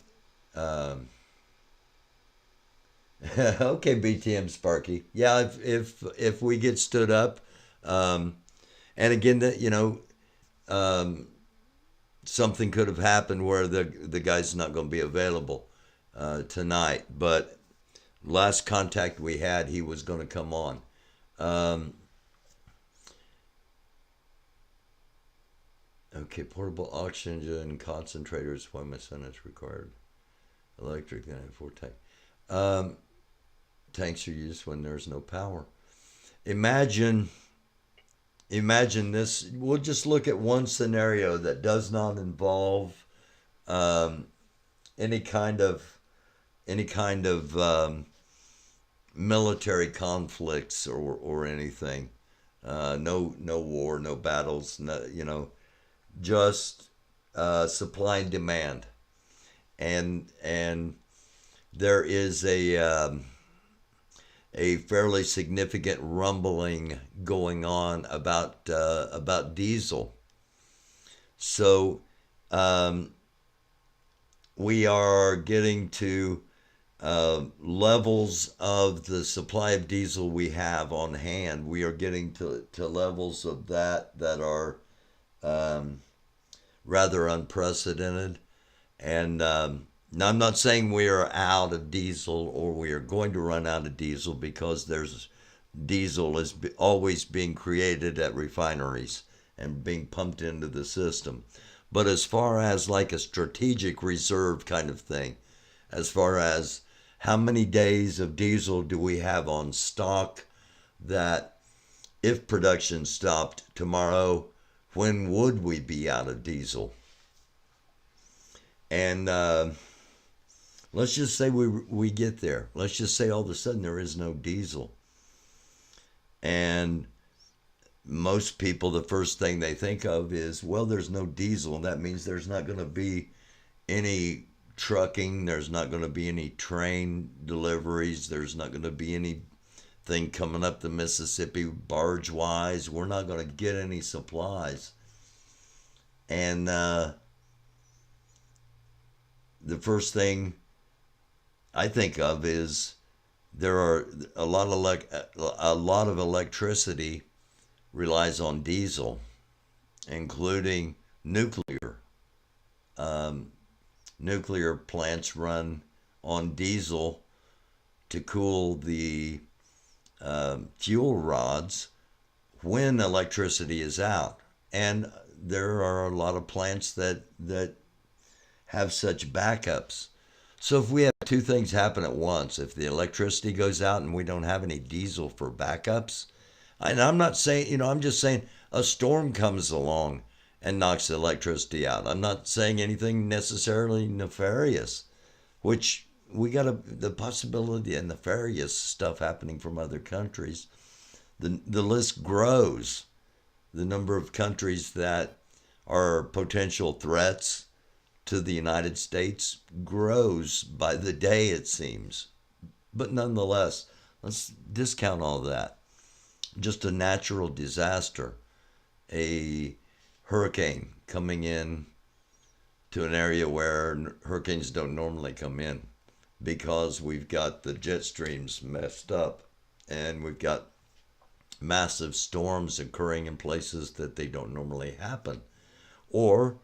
BTM Sparky. Yeah, if we get stood up, and again, something could have happened where the guy's not going to be available tonight. But last contact we had, he was going to come on. Okay, portable oxygen concentrators when my son is required. Electric for tank. Tanks are used when there's no power. Imagine this. We'll just look at one scenario that does not involve any kind of military conflicts or anything. No war, no battles. No, just supply and demand, and there is a fairly significant rumbling going on about diesel. So we are getting to levels of the supply of diesel we have on hand. We are getting to levels of that are rather unprecedented. And now I'm not saying we are out of diesel or we are going to run out of diesel, because there's diesel is always being created at refineries and being pumped into the system. But as far as like a strategic reserve kind of thing, as far as how many days of diesel do we have on stock, that if production stopped tomorrow, when would we be out of diesel? And let's just say we get there. Let's just say all of a sudden there is no diesel. And most people, the first thing they think of is, well, there's no diesel. That means there's not going to be any trucking. There's not going to be any train deliveries. There's not going to be anything coming up the Mississippi barge-wise. We're not going to get any supplies. And the first thing I think of is there are a lot of electricity relies on diesel, including nuclear. Nuclear plants run on diesel to cool the fuel rods when electricity is out. And there are a lot of plants that have such backups. So if we have two things happen at once, if the electricity goes out and we don't have any diesel for backups, and I'm not saying, I'm just saying a storm comes along and knocks the electricity out. I'm not saying anything necessarily nefarious, which we got the possibility of nefarious stuff happening from other countries. The list grows. The number of countries that are potential threats to the United States grows by the day, it seems. But nonetheless, let's discount all that. Just a natural disaster, a hurricane coming in to an area where hurricanes don't normally come in, because we've got the jet streams messed up and we've got massive storms occurring in places that they don't normally happen. Or,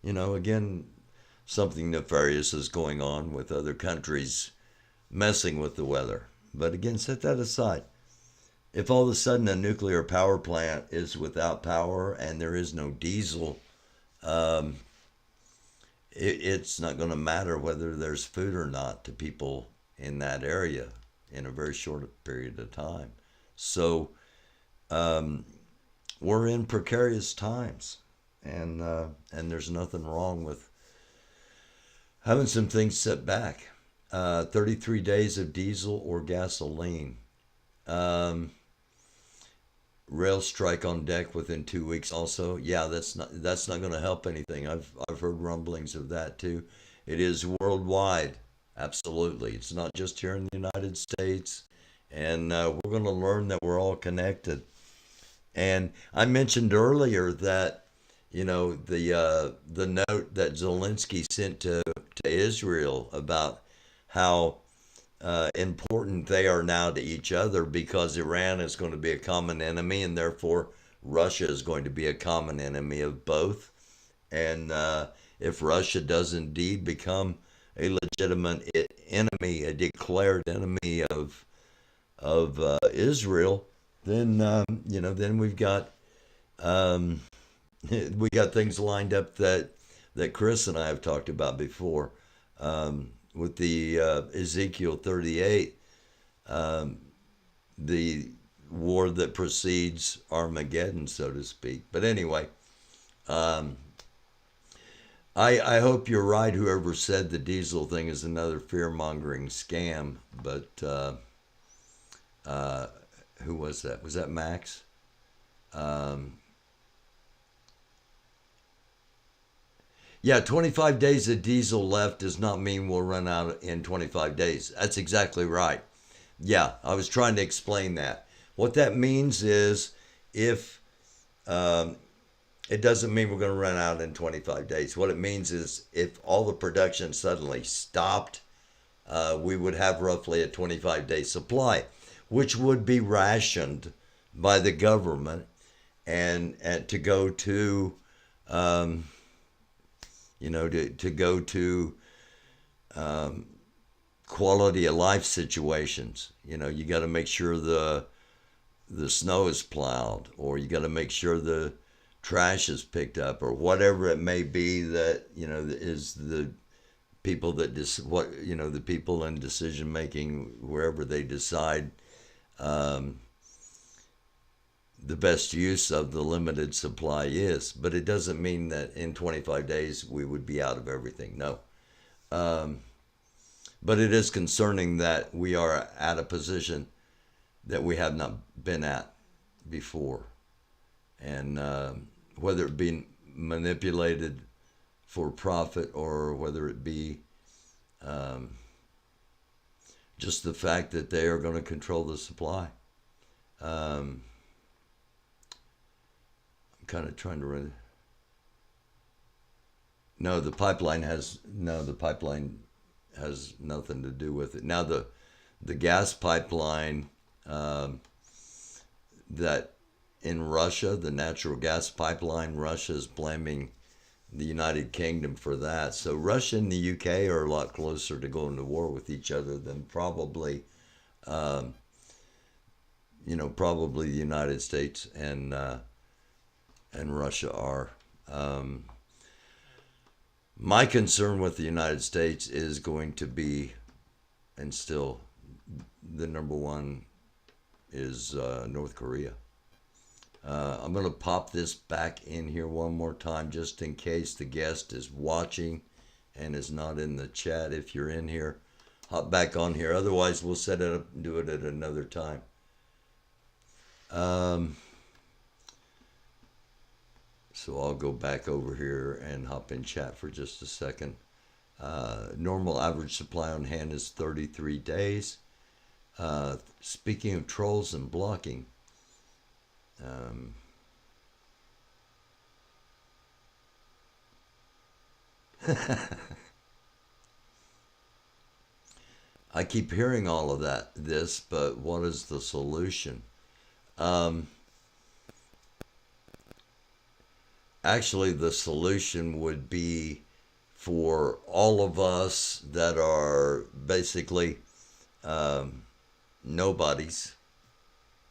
again, something nefarious is going on with other countries messing with the weather. But again, set that aside. If all of a sudden a nuclear power plant is without power and there is no diesel, it's not going to matter whether there's food or not to people in that area in a very short period of time. So we're in precarious times, and there's nothing wrong with having some things set back. 33 days of diesel or gasoline. Rail strike on deck within 2 weeks also. Yeah, that's not going to help anything. I've heard rumblings of that too. It is worldwide. Absolutely. It's not just here in the United States. And we're going to learn that we're all connected. And I mentioned earlier that, the note that Zelensky sent to Israel about how important they are now to each other, because Iran is going to be a common enemy, and therefore Russia is going to be a common enemy of both. And if Russia does indeed become a legitimate enemy, a declared enemy of Israel, then then we've got things lined up that Chris and I have talked about before. With the Ezekiel 38, the war that precedes Armageddon, so to speak. But anyway, I hope you're right, whoever said the diesel thing is another fear-mongering scam. But who was that? Was that Max? Yeah, 25 days of diesel left does not mean we'll run out in 25 days. That's exactly right. Yeah, I was trying to explain that. What that means is if it doesn't mean we're going to run out in 25 days. What it means is if all the production suddenly stopped, we would have roughly a 25-day supply, which would be rationed by the government and to go to to go to quality of life situations. You got to make sure the snow is plowed, or you got to make sure the trash is picked up, or whatever it may be that is the people that the people in decision making wherever they decide the best use of the limited supply is. But it doesn't mean that in 25 days we would be out of everything. No. But it is concerning that we are at a position that we have not been at before. And whether it be manipulated for profit, or whether it be just the fact that they are going to control the supply. I'm kind of trying to run. No, the pipeline has nothing to do with it. Now the gas pipeline that in Russia, the natural gas pipeline, Russia is blaming the United Kingdom for that. So Russia and the UK are a lot closer to going to war with each other than probably the United States and Russia are. My concern with the United States is going to be, and still the number one is North Korea. I'm going to pop this back in here one more time just in case the guest is watching and is not in the chat. If you're in here, hop back on here. Otherwise, we'll set it up and do it at another time. So I'll go back over here and hop in chat for just a second. Normal average supply on hand is 33 days. Speaking of trolls and blocking, I keep hearing all of this, but what is the solution? Actually, the solution would be for all of us that are basically nobodies,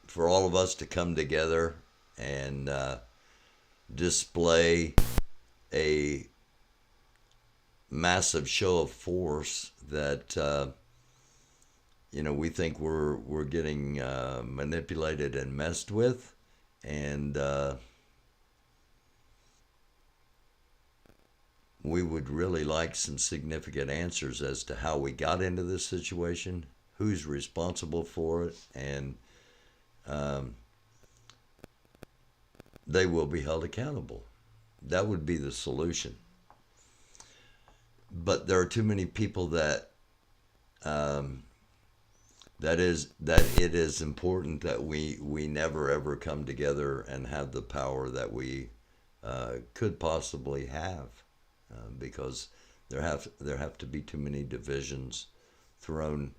for all of us to come together and display a massive show of force that we think we're getting manipulated and messed with, and we would really like some significant answers as to how we got into this situation, who's responsible for it, and they will be held accountable. That would be the solution. But there are too many people that it is important that we never ever come together and have the power that we could possibly have, because there have to be too many divisions thrown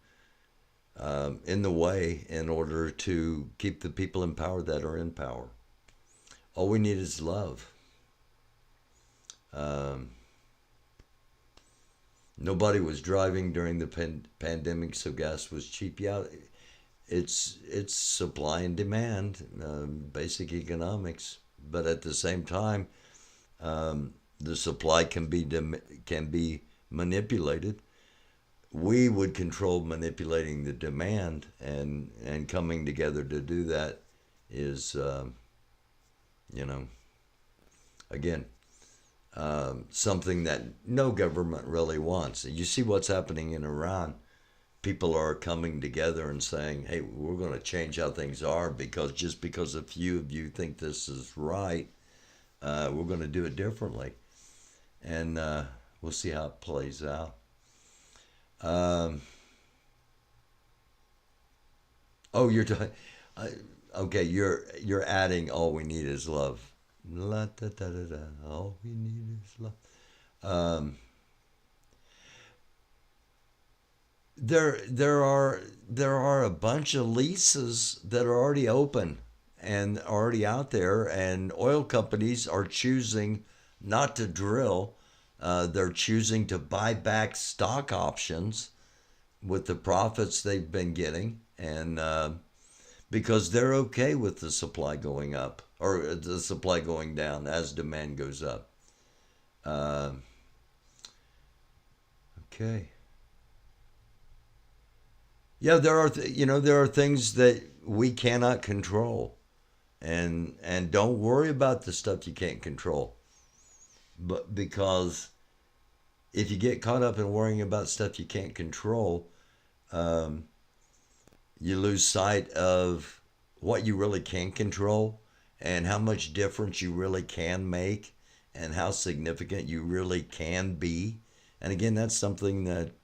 in the way in order to keep the people in power that are in power. All we need is love. Nobody was driving during the pandemic, so gas was cheap. Yeah, it's supply and demand, basic economics. But at the same time, the supply can be manipulated. We would control manipulating the demand, and coming together to do that is, again, something that no government really wants. You see what's happening in Iran. People are coming together and saying, hey, we're going to change how things are, because just because a few of you think this is right, we're going to do it differently. And we'll see how it plays out. You're talking. Okay, you're adding all we need is love. La, da, da, da, da. All we need is love. There are a bunch of leases that are already open and already out there, and oil companies are choosing not to drill They're choosing to buy back stock options with the profits they've been getting, and because they're okay with the supply going up or the supply going down as demand goes up. Okay. Yeah, there are there are things that we cannot control, and don't worry about the stuff you can't control. But because if you get caught up in worrying about stuff you can't control, you lose sight of what you really can control and how much difference you really can make and how significant you really can be. And again, that's something that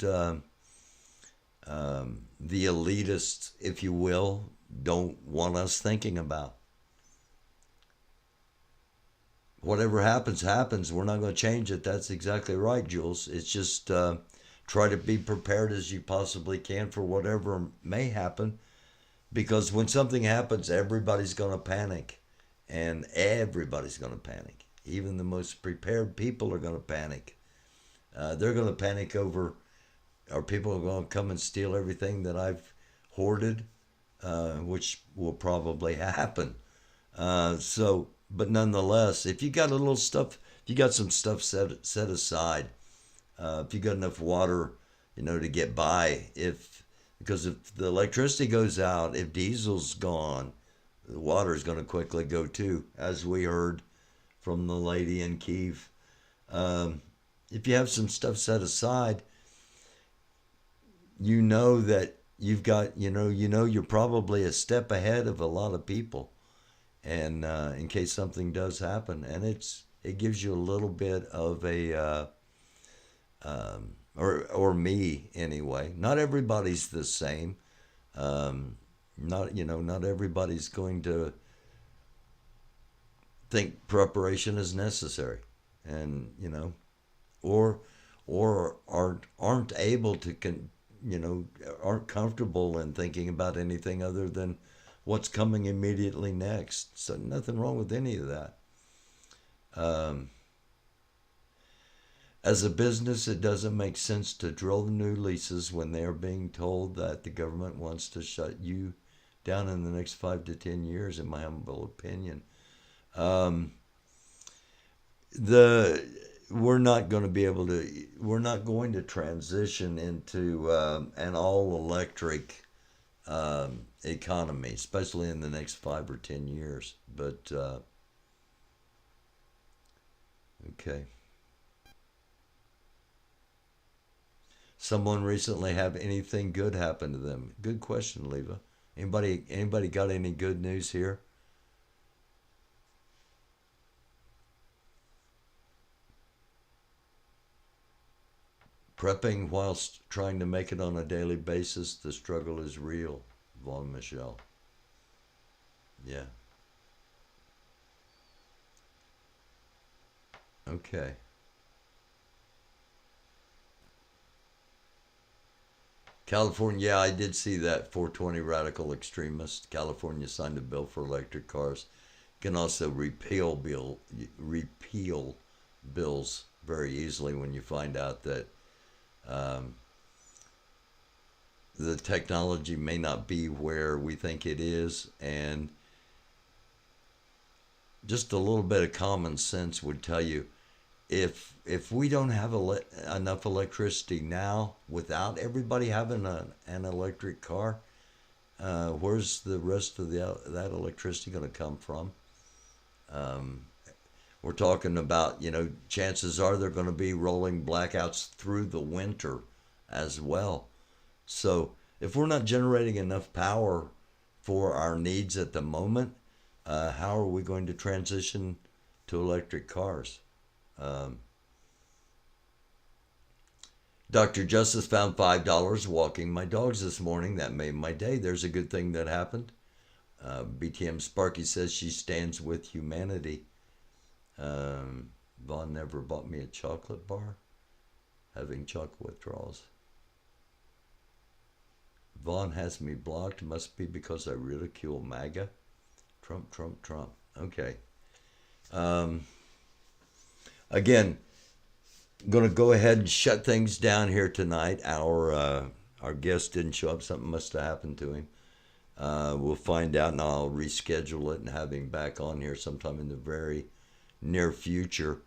the elitists, if you will, don't want us thinking about. Whatever happens, happens. We're not going to change it. That's exactly right, Jules. It's just try to be prepared as you possibly can for whatever may happen. Because when something happens, everybody's going to panic. And everybody's going to panic. Even the most prepared people are going to panic. They're going to panic over, are people going to come and steal everything that I've hoarded? Which will probably happen. But nonetheless, if you got a little stuff, if you got some stuff set aside, if you got enough water, to get by, because if the electricity goes out, if diesel's gone, the water is going to quickly go too, as we heard from the lady in Kiev. If you have some stuff set aside, you know that you've got, you're probably a step ahead of a lot of people. And in case something does happen, and it gives you a little bit of a, or me anyway. Not everybody's the same. Not everybody's going to think preparation is necessary, and or aren't able to aren't comfortable in thinking about anything other than what's coming immediately next. So nothing wrong with any of that. As a business, it doesn't make sense to drill new leases when they are being told that the government wants to shut you down in the next 5 to 10 years, in my humble opinion. We're not going to transition into an all-electric economy, especially in the next 5 or 10 years. But okay. Someone recently have anything good happen to them? Good question, Leva. Anybody got any good news here? Prepping whilst trying to make it on a daily basis, the struggle is real. Von Michel. Yeah. Okay. California, yeah, I did see that 420 radical extremist. California signed a bill for electric cars. Can also repeal bills very easily when you find out that the technology may not be where we think it is, and just a little bit of common sense would tell you if we don't have enough electricity now without everybody having an electric car, where's the rest of that electricity going to come from? We're talking about, chances are they're going to be rolling blackouts through the winter as well. So if we're not generating enough power for our needs at the moment, how are we going to transition to electric cars? Dr. Justice found $5 walking my dogs this morning. That made my day. There's a good thing that happened. BTM Sparky says she stands with humanity. Vaughn never bought me a chocolate bar. Having chocolate withdrawals. Vaughn has me blocked. Must be because I ridicule MAGA. Trump, Trump, Trump. Okay. Again, going to go ahead and shut things down here tonight. Our guest didn't show up. Something must have happened to him. We'll find out, and I'll reschedule it and have him back on here sometime in the very near future.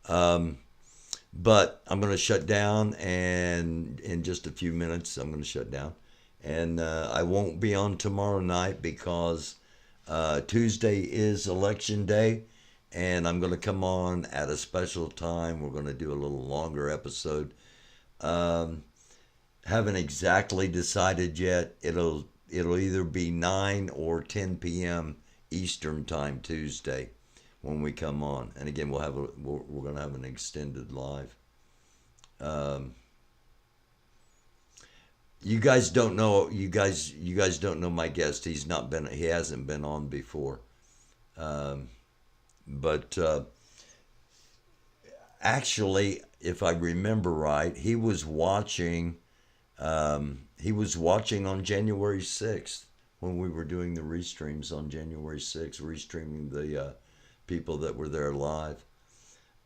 But I'm going to shut down, and in just a few minutes, I'm going to shut down. And I won't be on tomorrow night because Tuesday is election day, and I'm going to come on at a special time. We're going to do a little longer episode. Haven't exactly decided yet. It'll either be 9 or 10 p.m. Eastern time Tuesday when we come on. And again, we're going to have an extended live. You guys don't know. You guys don't know my guest. He hasn't been on before. But actually, if I remember right, he was watching. He was watching on January 6th when we were doing the restreams on January 6th, restreaming the people that were there live.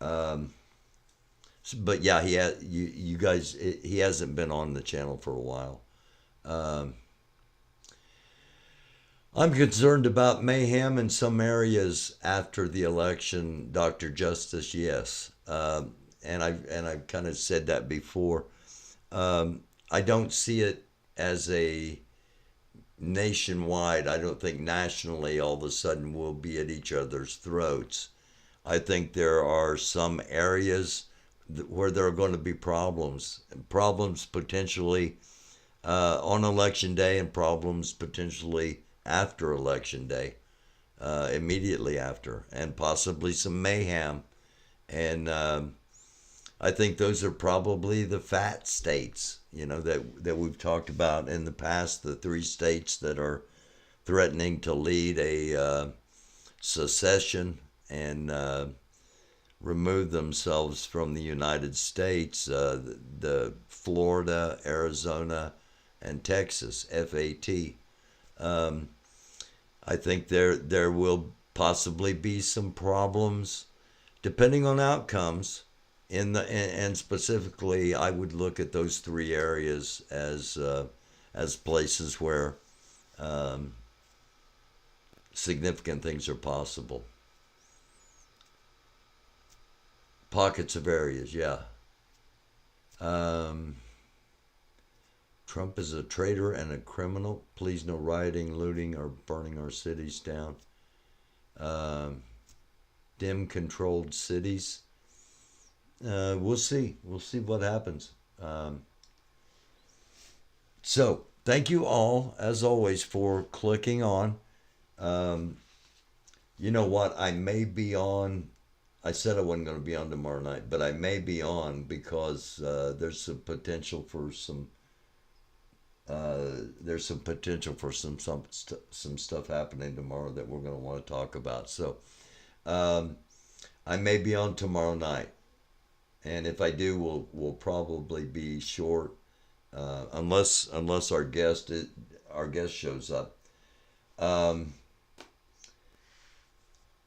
But yeah, he hasn't been on the channel for a while. I'm concerned about mayhem in some areas after the election, Dr. Justice. Yes, and I've kind of said that before. I don't see it as a nationwide. I don't think nationally all of a sudden we'll be at each other's throats. I think there are some areas where there are going to be problems potentially on election day, and problems potentially after election day, immediately after, and possibly some mayhem. And I think those are probably the fat states, that we've talked about in the past, the 3 states that are threatening to lead a secession and remove themselves from the United States, the Florida, Arizona, and Texas, FAT. I think there will possibly be some problems depending on outcomes. And specifically, I would look at those 3 areas as places where significant things are possible. Pockets of areas, yeah. Trump is a traitor and a criminal. Please no rioting, looting, or burning our cities down. Dim-controlled cities. We'll see. We'll see what happens. So, thank you all, as always, for clicking on. You know what? I may be on. I said I wasn't going to be on tomorrow night, but I may be on because there's some potential for some. There's some potential for some stuff happening tomorrow that we're going to want to talk about. So, I may be on tomorrow night. And if I do, we'll probably be short, unless our guest shows up,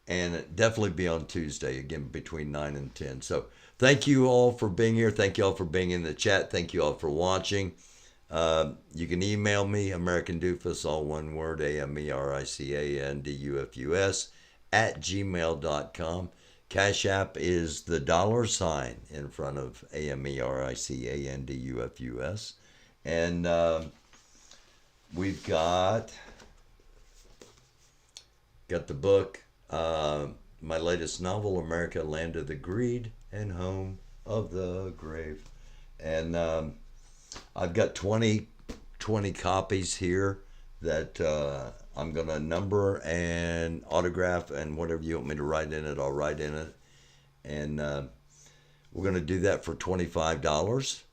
and definitely be on Tuesday again between 9 and 10. So thank you all for being here. Thank you all for being in the chat. Thank you all for watching. You can email me, americandufus, all one word, americandufus @gmail.com. Cashapp is the $ in front of americandufus. And we've got the book, my latest novel, America, Land of the Greed and Home of the Grave. And I've got 20 copies here that I'm going to number and autograph, and whatever you want me to write in it, I'll write in it. And we're going to do that for $25.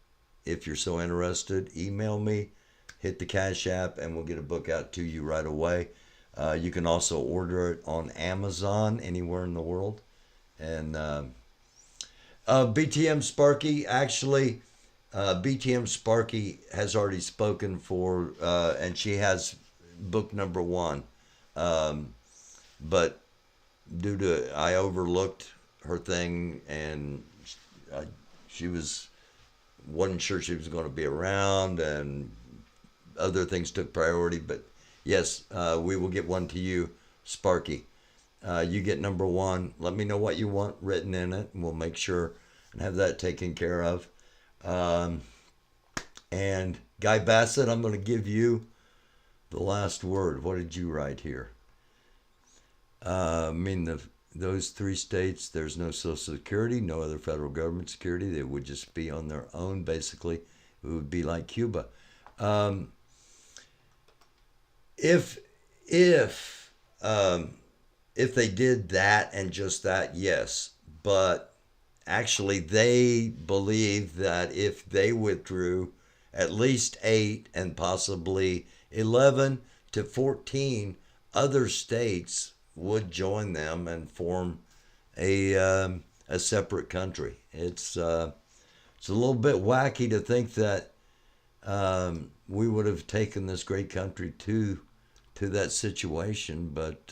If you're so interested, email me, hit the Cash App, and we'll get a book out to you right away. You can also order it on Amazon anywhere in the world. And BTM Sparky, actually, BTM Sparky has already spoken for, and she has book number 1. But due to, I overlooked her thing, and wasn't sure she was going to be around, and other things took priority. But yes, we will get one to you, Sparky. You get number one. Let me know what you want written in it, and we'll make sure and have that taken care of. And Guy Bassett, I'm going to give you the last word. What did you write here? Those 3 states, there's no Social Security, no other federal government security. They would just be on their own, basically. It would be like Cuba. If they did that and just that, yes. But actually, they believe that if they withdrew, at least 8 and possibly 11 to 14 other states would join them and form a separate country. It's a little bit wacky to think that we would have taken this great country to that situation, but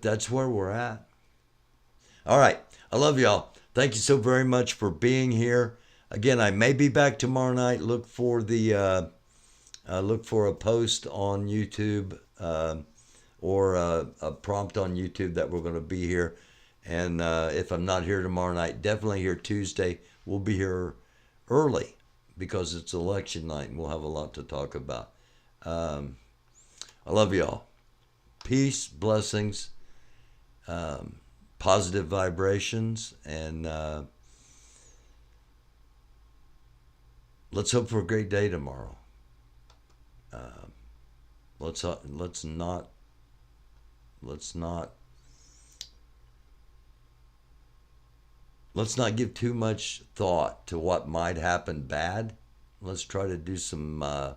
that's where we're at. All right, I love y'all. Thank you so very much for being here. Again, I may be back tomorrow night. Look for a post on YouTube or a prompt on YouTube that we're going to be here. And if I'm not here tomorrow night, definitely here Tuesday. We'll be here early because it's election night and we'll have a lot to talk about. I love y'all. Peace, blessings, positive vibrations, and let's hope for a great day tomorrow. Let's not give too much thought to what might happen bad. Let's try to do some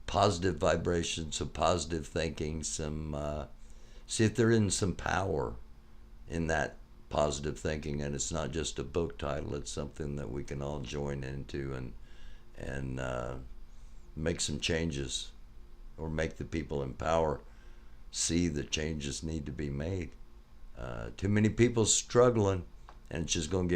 positive vibrations, some positive thinking, see if there isn't some power in that positive thinking, and it's not just a book title. It's something that we can all join into and make some changes, or make the people in power see the changes need to be made. Too many people struggling, and it's just going to get